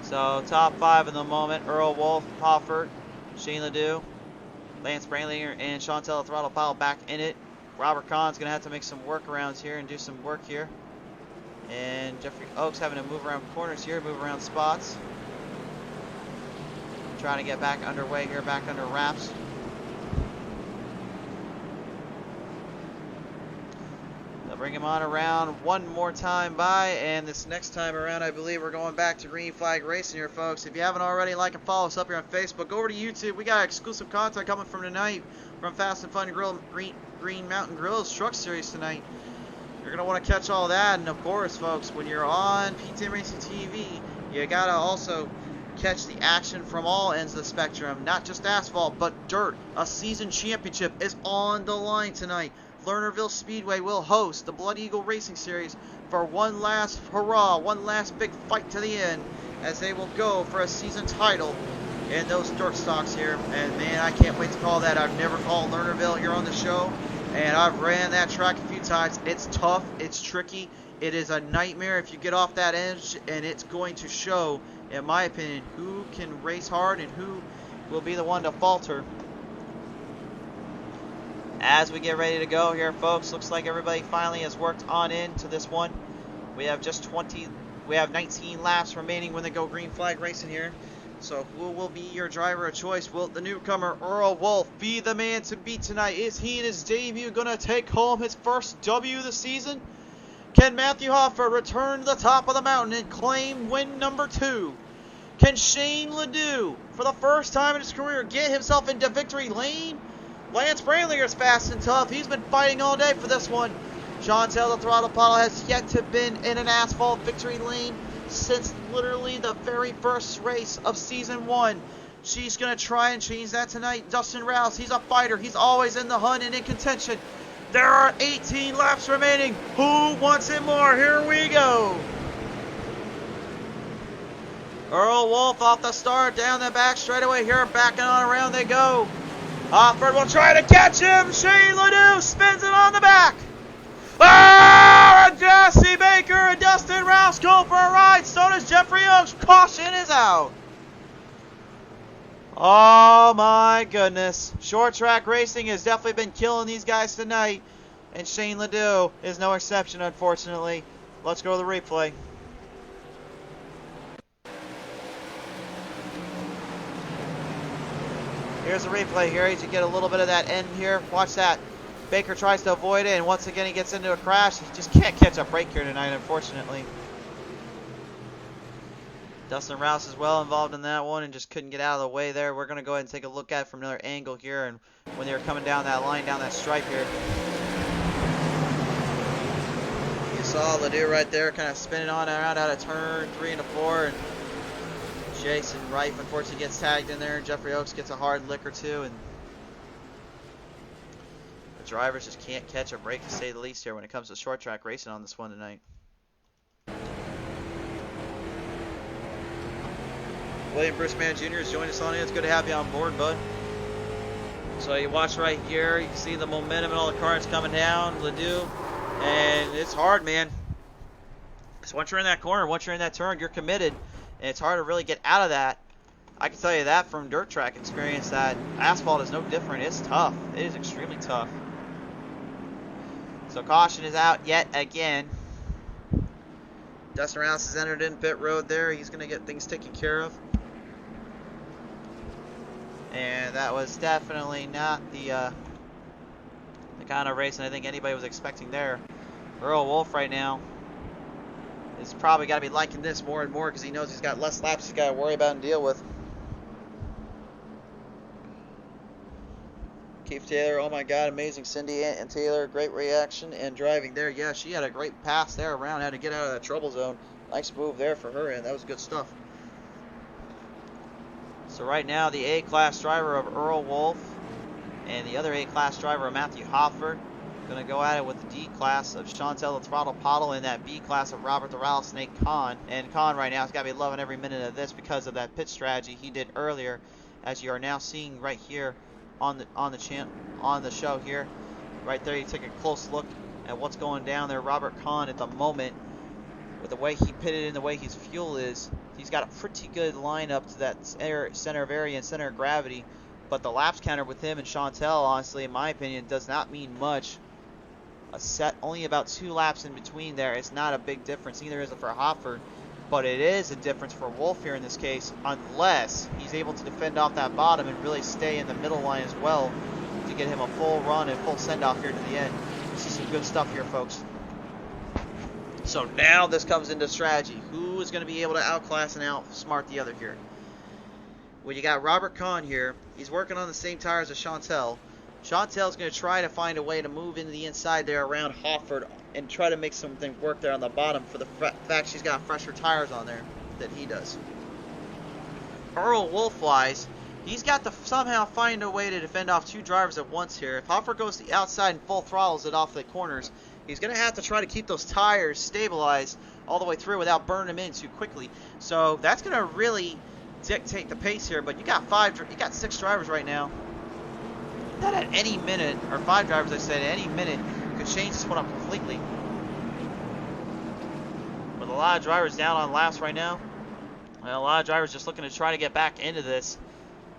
So, top 5 in the moment: Earl Wolf, Hoffert, Shane Ledoux, Lance Brandlinger, and Chantel Throttle Pile back in it. Robert Kahn's going to have to make some workarounds here and do some work here. And Jeffrey Oaks having to move around corners here, move around spots. Trying to get back underway here, back under wraps. They'll bring him on around one more time by, and this next time around, I believe we're going back to Green Flag Racing here, folks. If you haven't already, like and follow us up here on Facebook. Go over to YouTube. We got exclusive content coming from tonight from Fast and Fun Grill, Green Mountain Grill's Truck Series tonight. You're going to want to catch all that, and of course, folks, when you're on PTM Racing TV, you got to also catch the action from all ends of the spectrum, not just asphalt, but dirt. A season championship is on the line tonight. Lernerville Speedway will host the Blood Eagle Racing Series for one last hurrah, one last big fight to the end, as they will go for a season title in those dirt stocks here. And man, I can't wait to call that. I've never called Lernerville here on the show, and I've ran that track a few times. It's tough, it's tricky, it is a nightmare if you get off that edge, and it's going to show, in my opinion, who can race hard and who will be the one to falter. As we get ready to go here, folks, looks like everybody finally has worked on into this one. We have 19 laps remaining when they go green flag racing here. So who will be your driver of choice? Will the newcomer Earl Wolf be the man to beat tonight? Is he in his debut going to take home his first W of the season? Can Matthew Hoffer return to the top of the mountain and claim win number 2? Can Shane Ledoux, for the first time in his career, get himself into victory lane? Lance Brandlinger's fast and tough. He's been fighting all day for this one. Chantel the Throttle Pile has yet to been in an asphalt victory lane since literally the very first race of season 1. She's going to try and change that tonight. Dustin Rouse, he's a fighter. He's always in the hunt and in contention. There are 18 laps remaining. Who wants it more? Here we go. Earl Wolf off the start, down the back straightaway here, backing on around they go. Hofford will try to catch him. Shane Ledoux spins it on the back. Ah! Jesse Baker and Dustin Rouse go for a ride. So does Jeffrey Oaks. Caution is out. Oh my goodness. Short track racing has definitely been killing these guys tonight. And Shane Ledoux is no exception, unfortunately. Let's go to the replay. Here's the replay here. As you get a little bit of that end here. Watch that. Baker tries to avoid it, and once again he gets into a crash. He just can't catch a break here tonight, unfortunately. Dustin Rouse is well involved in that one and just couldn't get out of the way there. We're going to go ahead and take a look at it from another angle here, and when they were coming down that line, down that stripe here. You saw Ledoux right there kind of spinning on around out of turn 3 and 4, and Jason Reif unfortunately gets tagged in there, and Jeffrey Oaks gets a hard lick or two, and the drivers just can't catch a break, to say the least, here when it comes to short track racing on this one tonight. William Bruce Mann Jr. has joined us on here. It's good to have you on board, bud. So you watch right here, you can see the momentum and all the cars coming down, Ledoux, and it's hard, man. Because once you're in that corner, once you're in that turn, you're committed. And it's hard to really get out of that. I can tell you that from dirt track experience, that asphalt is no different. It's tough. It is extremely tough. So caution is out yet again. Dustin Rouse has entered in pit road there. He's going to get things taken care of. And that was definitely not the kind of racing I think anybody was expecting there. Earl Wolf right now is probably got to be liking this more and more because he knows he's got less laps he's got to worry about and deal with. Keith Taylor, oh my God, amazing. Cindy and Taylor, great reaction and driving there. Yeah, she had a great pass there around, had to get out of that trouble zone. Nice move there for her, and that was good stuff. So right now, the A-class driver of Earl Wolf and the other A-class driver of Matthew Hoffer Going to go at it with the D class of Chantel the Throttle Pottle and that B class of Robert the Rattlesnake Con. And Con right now has got to be loving every minute of this because of that pit strategy he did earlier, as you are now seeing right here on the show here. Right there, you take a close look at what's going down there. Robert Con at the moment, with the way he pitted in, the way his fuel is, he's got a pretty good lineup to that center of area and center of gravity. But the laps counter with him and Chantel, honestly, in my opinion, does not mean much. A set, only about 2 laps in between there. It's not a big difference. Neither is it for Hofford. But it is a difference for Wolf here in this case, unless he's able to defend off that bottom and really stay in the middle line as well to get him a full run and full send-off here to the end. This is some good stuff here, folks. So now this comes into strategy. Who is going to be able to outclass and outsmart the other here? Well, you got Robert Kahn here. He's working on the same tires as Chantel. Chantel's going to try to find a way to move into the inside there around Hofford and try to make something work there on the bottom for the fact she's got fresher tires on there than he does. Earl Wolf-wise, he's got to somehow find a way to defend off 2 drivers at once here. If Hofford goes to the outside and full throttles it off the corners, he's going to have to try to keep those tires stabilized all the way through without burning them in too quickly. So that's going to really dictate the pace here. But you got 6 drivers right now that at any minute, or 5 drivers I said, at any minute could change this one up completely. With a lot of drivers down on laps right now, and a lot of drivers just looking to try to get back into this.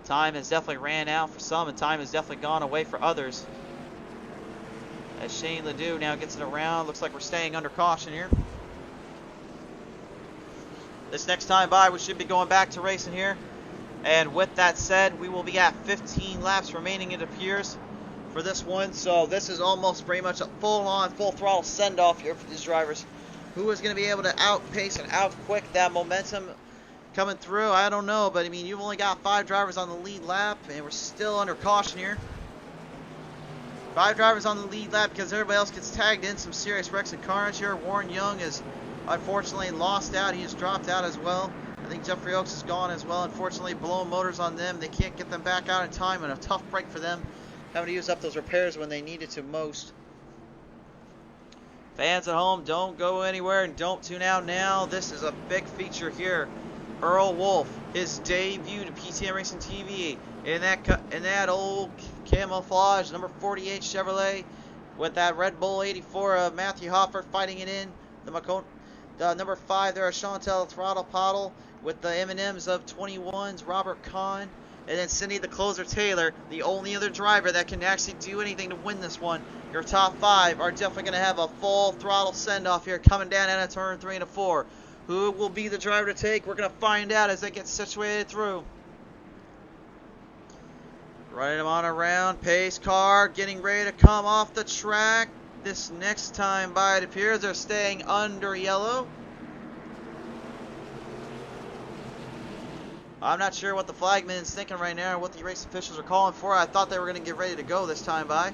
Time has definitely ran out for some, and time has definitely gone away for others. As Shane Ledoux now gets it around, looks like we're staying under caution here. This next time by, we should be going back to racing here. And with that said, we will be at 15 laps remaining, it appears, for this one. So this is almost pretty much a full-on, full-throttle send-off here for these drivers. Who is going to be able to outpace and outquick that momentum coming through? I don't know, but I mean, you've only got 5 drivers on the lead lap, and we're still under caution here. 5 drivers on the lead lap because everybody else gets tagged in. Some serious wrecks and carnage here. Warren Young is unfortunately lost out. He has dropped out as well. I think Jeffrey Oaks is gone as well. Unfortunately, blown motors on them. They can't get them back out in time, and a tough break for them, having to use up those repairs when they needed to most. Fans at home, don't go anywhere and don't tune out now. This is a big feature here. Earl Wolf, his debut to PTM Racing TV in that old camouflage number 48 Chevrolet with that Red Bull 84 of Matthew Hofford fighting it in. The Maconi, number 5 there, Chantel Throttle Pottle with the M&Ms of 21s, Robert Kahn, and then Cindy the Closer Taylor, the only other driver that can actually do anything to win this one. Your top 5 are definitely going to have a full throttle send-off here coming down out of turn 3 and 4. Who will be the driver to take? We're going to find out as they get situated through. Running them on around. Pace car getting ready to come off the track. This next time by, it appears they're staying under yellow. I'm not sure what the flagman is thinking right now or what the race officials are calling for. I thought they were going to get ready to go this time by.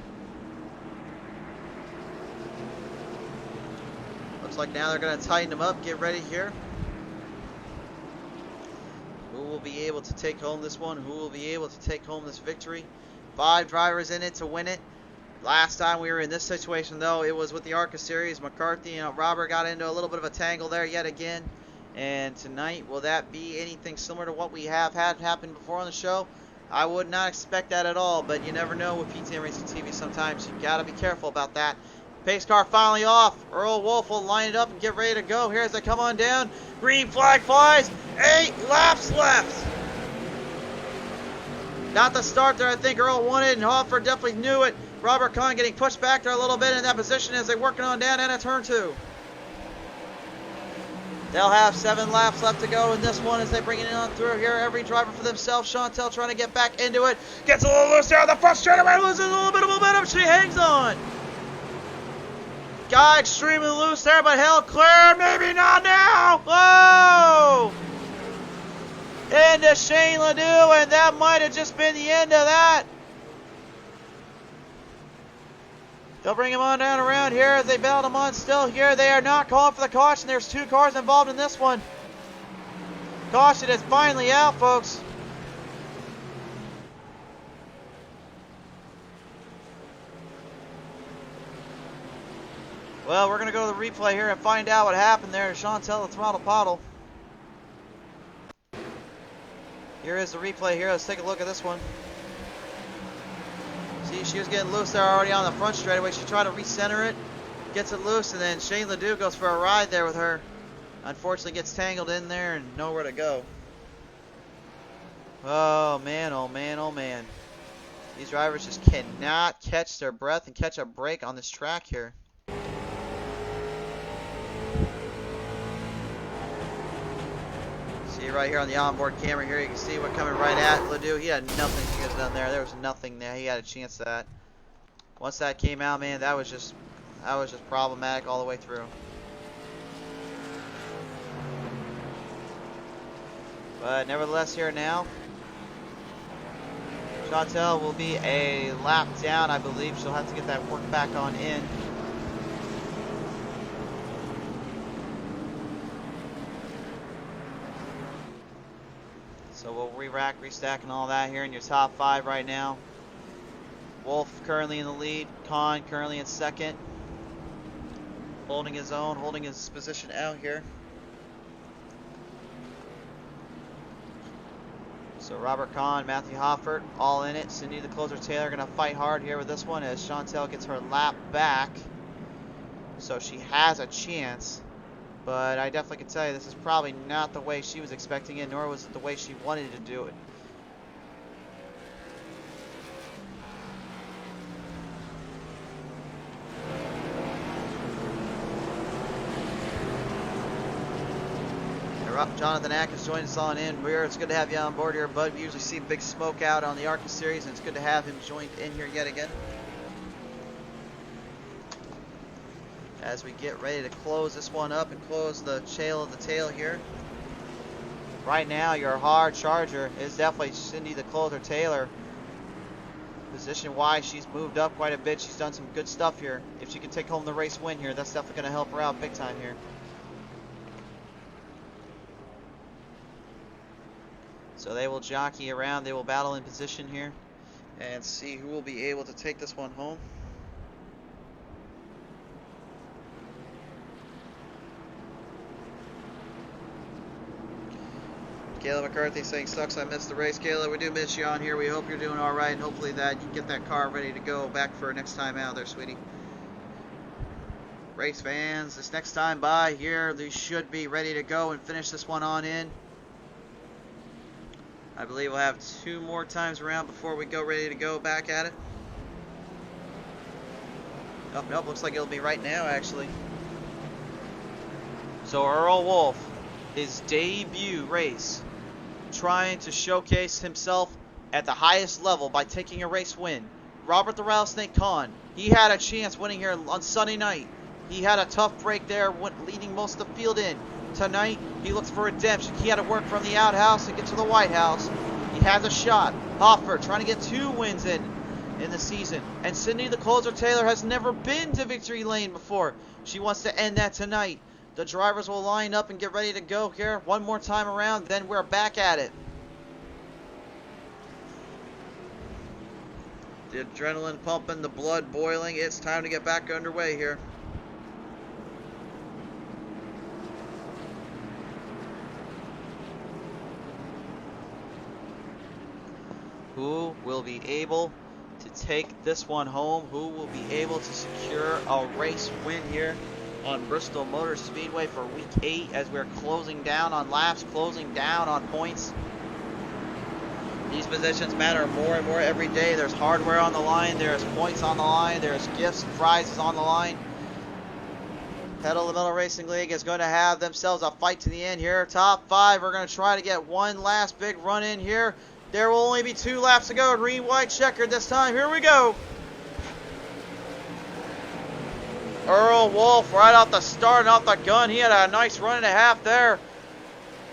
Looks like now they're going to tighten them up, get ready here. Who will be able to take home this one? Who will be able to take home this victory? 5 drivers in it to win it. Last time we were in this situation, though, it was with the ARCA Series. McCarthy and Robert got into a little bit of a tangle there yet again. And tonight, will that be anything similar to what we have had happen before on the show? I would not expect that at all, but you never know with PTM Racing TV. Sometimes you got to be careful about that. Pace car finally off. Earl Wolf will line it up and get ready to go here as they come on down. Green flag flies. 8 laps left. Not the start there I think Earl wanted, and Hofford definitely knew it. Robert Kahn getting pushed back there a little bit in that position as they're working on down into turn 2. They'll have 7 laps left to go in this one as they bring it on through here. Every driver for themselves. Chantel trying to get back into it. Gets a little loose there on the front straightaway. Loses a little bit of momentum. She hangs on. Guy extremely loose there, but held clear. Maybe not now. Whoa! Into Shane Ledoux, and that might have just been the end of that. They'll bring him on down around here as they battle him on still here. They are not calling for the caution. There's 2 cars involved in this one. Caution is finally out, folks. Well, we're going to go to the replay here and find out what happened there. Chantel, the throttle Pottle. Here is the replay here. Let's take a look at this one. See, she was getting loose there already on the front straightaway. She tried to recenter it, gets it loose, and then Shane Ledoux goes for a ride there with her. Unfortunately, gets tangled in there and nowhere to go. Oh, man, oh, man, oh, man. These drivers just cannot catch their breath and catch a break on this track here. See right here on the onboard camera here, you can see what coming right at Ledoux. He had nothing to get done there. There was nothing there. He had a chance at that. Once that came out, man, that was just problematic all the way through. But nevertheless, here now, Chantel will be a lap down, I believe. She'll have to get that work back on in. So we'll re-rack, restack, and all that here in your top 5 right now. Wolf currently in the lead. Kahn currently in second. Holding his own, holding his position out here. So Robert Kahn, Matthew Hoffert, all in it. Cindy the Closer Taylor going to fight hard here with this one as Chantel gets her lap back. So she has a chance. But I definitely can tell you this is probably not the way she was expecting it, nor was it the way she wanted to do it. Jonathan Atkins joined us on in. It's good to have you on board here, bud. We usually see Big Smoke out on the ARCA series, and it's good to have him joined in here yet again. As we get ready to close this one up and close the tail of the tail here. Right now, your hard charger is definitely Cindy the Closer Taylor. Position-wise, she's moved up quite a bit. She's done some good stuff here. If she can take home the race win here, that's definitely going to help her out big time here. So they will jockey around. They will battle in position here and see who will be able to take this one home. Kayla McCarthy saying, sucks I missed the race. Kayla, we do miss you on here. We hope you're doing all right, and hopefully that you can get that car ready to go back for next time out there, sweetie. Race fans, this next time by here, they should be ready to go and finish this one on in. I believe we'll have 2 more times around before we go ready to go back at it. Oh, nope, looks like it'll be right now, actually. So Earl Wolf, his debut race, trying to showcase himself at the highest level by taking a race win. Robert the Rattlesnake Kahn, he had a chance winning here on Sunday night. He had a tough break there, leading most of the field in. Tonight, he looks for redemption. He had to work from the outhouse and get to the White House. He has a shot. Hoffer trying to get 2 wins in the season. And Cindy the Closer Taylor has never been to victory lane before. She wants to end that tonight. The drivers will line up and get ready to go here. One more time around, then we're back at it. The adrenaline pumping, the blood boiling. It's time to get back underway here. Who will be able to take this one home? Who will be able to secure a race win here on Bristol Motor Speedway for week 8 as we're closing down on laps, closing down on points? These positions matter more and more every day. There's hardware on the line, there's points on the line, there's gifts and prizes on the line. Pedal the Metal Racing League is going to have themselves a fight to the end here. Top 5 are going to try to get one last big run in here. There will only be 2 laps to go. Green, white, checkered this time. Here we go. Earl Wolf right off the start and off the gun. He had a nice run and a half there.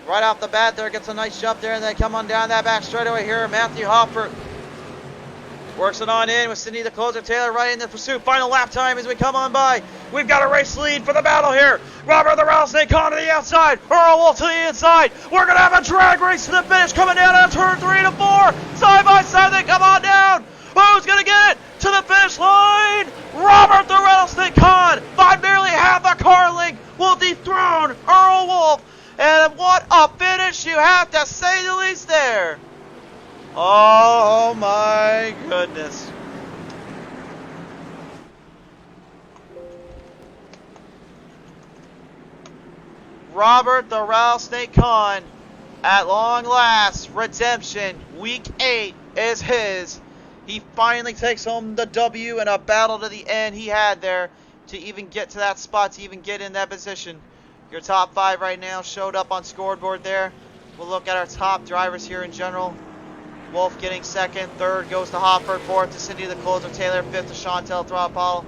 Right off the bat there, gets a nice jump there, and then come on down that back straightaway here. Matthew Hopper works it on in with Cindy the Closer Taylor right in the pursuit. Final lap time as we come on by. We've got a race lead for the battle here. Robert the Rattlesnake Kahn to the outside. Earl Wolf to the inside. We're going to have a drag race to the finish coming down on turn 3 to 4. Side by side they come on down. Who's going to get it to the finish line? Robert the Rattlesnake Kahn by barely finish, you have to say the least there. Oh my goodness. Robert the Rattlesnake Con, at long last, redemption, week 8 is his. He finally takes home the W in a battle to the end he had there to even get to that spot, to even get in that position. Your top 5 right now showed up on scoreboard there. We'll look at our top drivers here in general. Wolf getting 2nd, 3rd goes to Hofford, 4th to Cindy the Closer, Taylor, 5th to Chantel Throppall.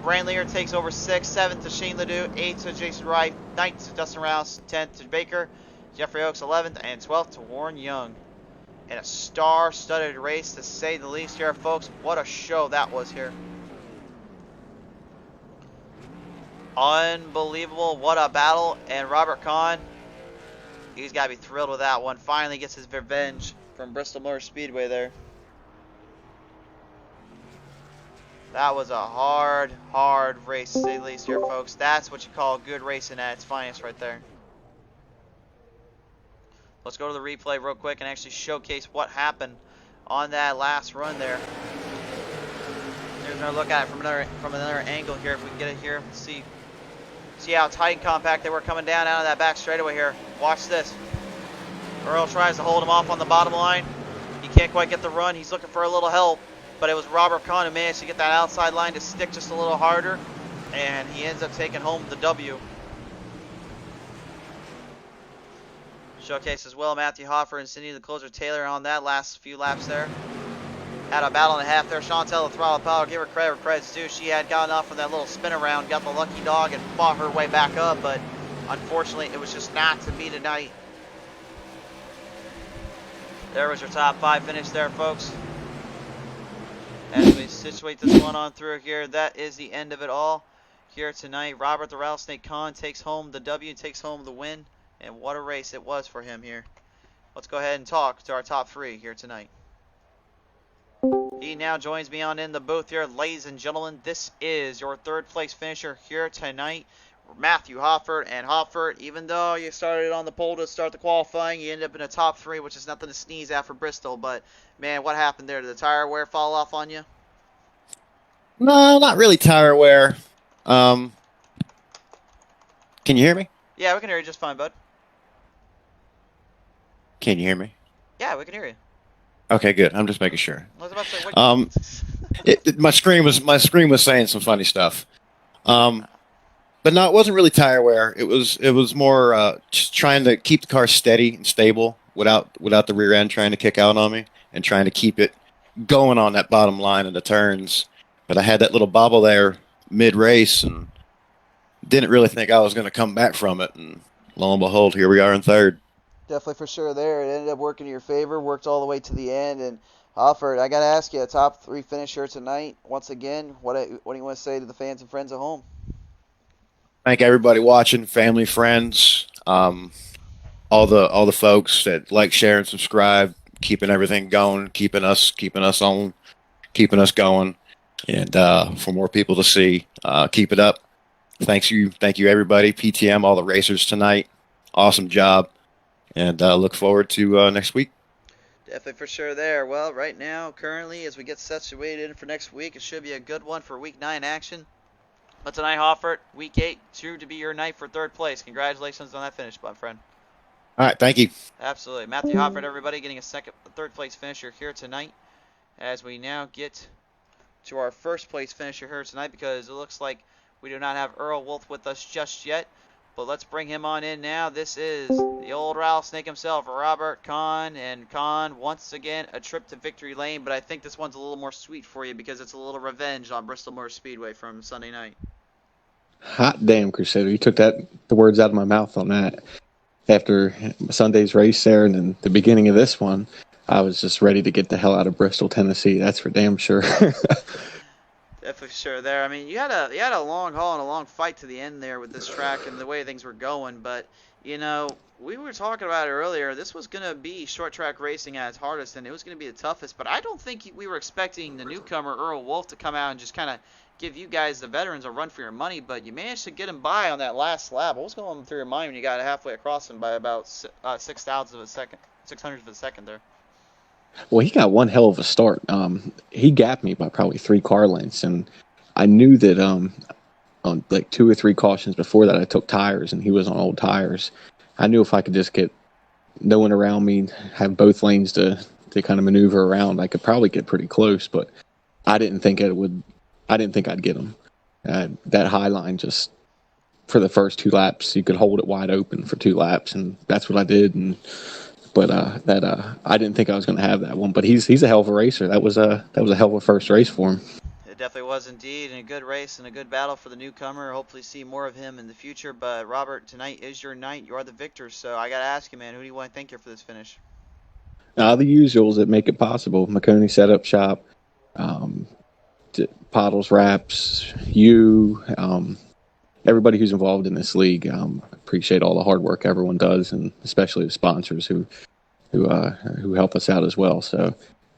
Brandlier takes over 6th, 7th to Shane Ledoux, 8th to Jason Wright, 9th to Dustin Rouse, 10th to Baker, Jeffrey Oakes 11th, and 12th to Warren Young. And a star-studded race to say the least here, folks. What a show that was here. Unbelievable, what a battle. And Robert Kahn, he's got to be thrilled with that one. Finally gets his revenge from Bristol Motor Speedway there. That was a hard race to say the least here, folks. That's what you call good racing at its finest right there. Let's go to the replay real quick and actually showcase what happened on that last run there. Here's another look at it from another angle here, if we can get it here. Let's see how tight and compact they were coming down out of that back straightaway here. Watch this. Earl tries to hold him off on the bottom line. He can't quite get the run. He's looking for a little help. But it was Robert Kahn who managed to get that outside line to stick just a little harder. And he ends up taking home the W. Showcase as well, Matthew Hoffer and Cindy the Closer Taylor on that last few laps there. Had a battle and a half there. Chantel the Throttle Power, give her credit where credit's due. She had gotten off from that little spin around, got the lucky dog, and fought her way back up. But unfortunately, it was just not to be tonight. There was your top 5 finish there, folks. As we situate this one on through here, that is the end of it all here tonight. Robert the Rattlesnake Kahn takes home the W, takes home the win, and what a race it was for him here. Let's go ahead and talk to our top 3 here tonight. He now joins me on in the booth here, ladies and gentlemen. This is your 3rd place finisher here tonight, Matthew Hofford. And Hofford, even though you started on the pole to start the qualifying, you ended up in the top 3, which is nothing to sneeze at for Bristol. But man, what happened there? Did the tire wear fall off on you? No, not really tire wear. Can you hear me? Yeah, we can hear you just fine, bud. Can you hear me? Yeah, we can hear you. Okay, good. I'm just making sure. I was about to say, what My screen was saying some funny stuff. But no, it wasn't really tire wear. It was more just trying to keep the car steady and stable without the rear end trying to kick out on me, and trying to keep it going on that bottom line in the turns. But I had that little bobble there mid-race and didn't really think I was going to come back from it. And lo and behold, here we are in 3rd. Definitely for sure there. It ended up working in your favor, worked all the way to the end. And Hofford, I got to ask you, a top 3 finisher tonight. Once again, what do you want to say to the fans and friends at home? Thank everybody watching, family, friends, all the folks that like, share, and subscribe, keeping everything going, keeping us on, keeping us going, and for more people to see. Keep it up. Thank you everybody, PTM, all the racers tonight. Awesome job, and look forward to next week. Definitely for sure there. Well, right now, currently, as we get situated for next week, it should be a good one for week 9 action. But tonight, Hoffert, week 8, sure to be your night for 3rd place. Congratulations on that finish, my friend. All right, thank you. Absolutely. Matthew Hoffert, everybody, getting a 3rd place finisher here tonight. As we now get to our 1st place finisher here tonight, because it looks like we do not have Earl Wolf with us just yet. But let's bring him on in now. This is the old rattlesnake himself, Robert Kahn. And Kahn, once again, a trip to victory lane. But I think this one's a little more sweet for you because it's a little revenge on Bristol Motor Speedway from Sunday night. Hot damn, Crusader. You took the words out of my mouth on that. After Sunday's race there and then the beginning of this one, I was just ready to get the hell out of Bristol, Tennessee. That's for damn sure. Definitely sure there. I mean, you had a long haul and a long fight to the end there with this track and the way things were going, but You know, we were talking about it earlier. This was going to be short track racing at its hardest, and it was going to be the toughest. But I don't think we were expecting the newcomer, Earl Wolf, to come out and just kind of give you guys, the veterans, a run for your money. But you managed to get him by on that last lap. What was going through your mind when you got halfway across him by about 6,000 of a second, 600th of a second there? Well, he got one hell of a start. He gapped me by probably 3 car lengths, and I knew that on like 2 or 3 cautions before that, I took tires, and he was on old tires. I knew if I could just get no one around me, have both lanes to kind of maneuver around, I could probably get pretty close. But I didn't think it would. I didn't think I'd get him. That high line, just for the first 2 laps, you could hold it wide open for 2 laps, and that's what I did. But I didn't think I was going to have that one. But he's a hell of a racer. That was a hell of a first race for him. It definitely was indeed, and a good race and a good battle for the newcomer. Hopefully see more of him in the future. But Robert, tonight is your night. You are the victor. So I got to ask you, man, who do you want to thank here for this finish? The usuals that make it possible. Maconi Setup Shop, Pottlez Wrapz, you, everybody who's involved in this league. Appreciate all the hard work everyone does, and especially the sponsors who help us out as well. So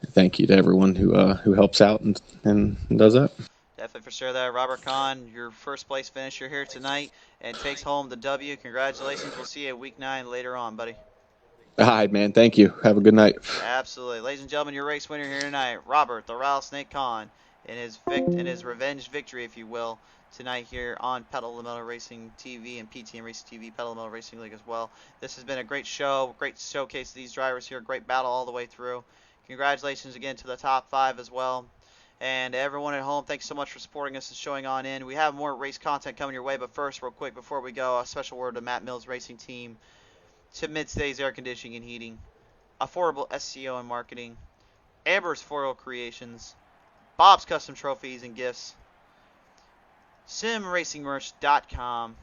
thank you to everyone who helps out and does that. Definitely for sure that. Robert Kahn, your first place finisher here tonight, and takes home the W. Congratulations. We'll see you at week 9 later on, buddy. All right, man. Thank you. Have a good night. Absolutely. Ladies and gentlemen, your race winner here tonight, Robert the Rattlesnake Kahn, in his revenge victory, if you will, tonight here on Pedal to the Metal Racing TV and PTM Racing TV, Pedal to the Metal Racing League as well. This has been a great show, great showcase of these drivers here, great battle all the way through. Congratulations again to the top 5 as well. And everyone at home, thanks so much for supporting us and showing on in. We have more race content coming your way, but first, real quick, before we go, a special word to Matt Mills Racing Team, to Midstays Air Conditioning and Heating, Affordable SEO and Marketing, Amber's Floral Creations, Bob's Custom Trophies and Gifts, SimRacingMerch.com,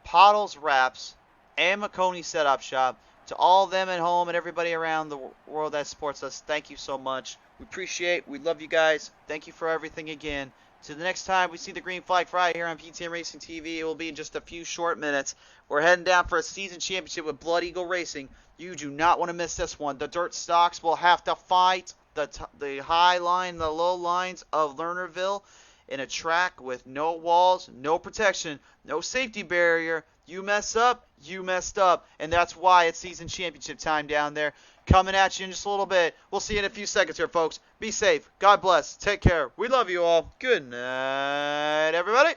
Pottlez Wrapz, and Maconi Setup Shop. To all of them at home and everybody around the world that supports us, thank you so much. We appreciate, we love you guys. Thank you for everything again. Till the next time we see the green flag Friday here on PTM Racing TV, it will be in just a few short minutes. We're heading down for a season championship with Blood Eagle Racing. You do not want to miss this one. The dirt stocks will have to fight the high line, the low lines of Lernerville in a track with no walls, no protection, no safety barrier. You mess up, you messed up. And that's why it's season championship time down there. Coming at you in just a little bit. We'll see you in a few seconds here, folks. Be safe. God bless. Take care. We love you all. Good night, everybody.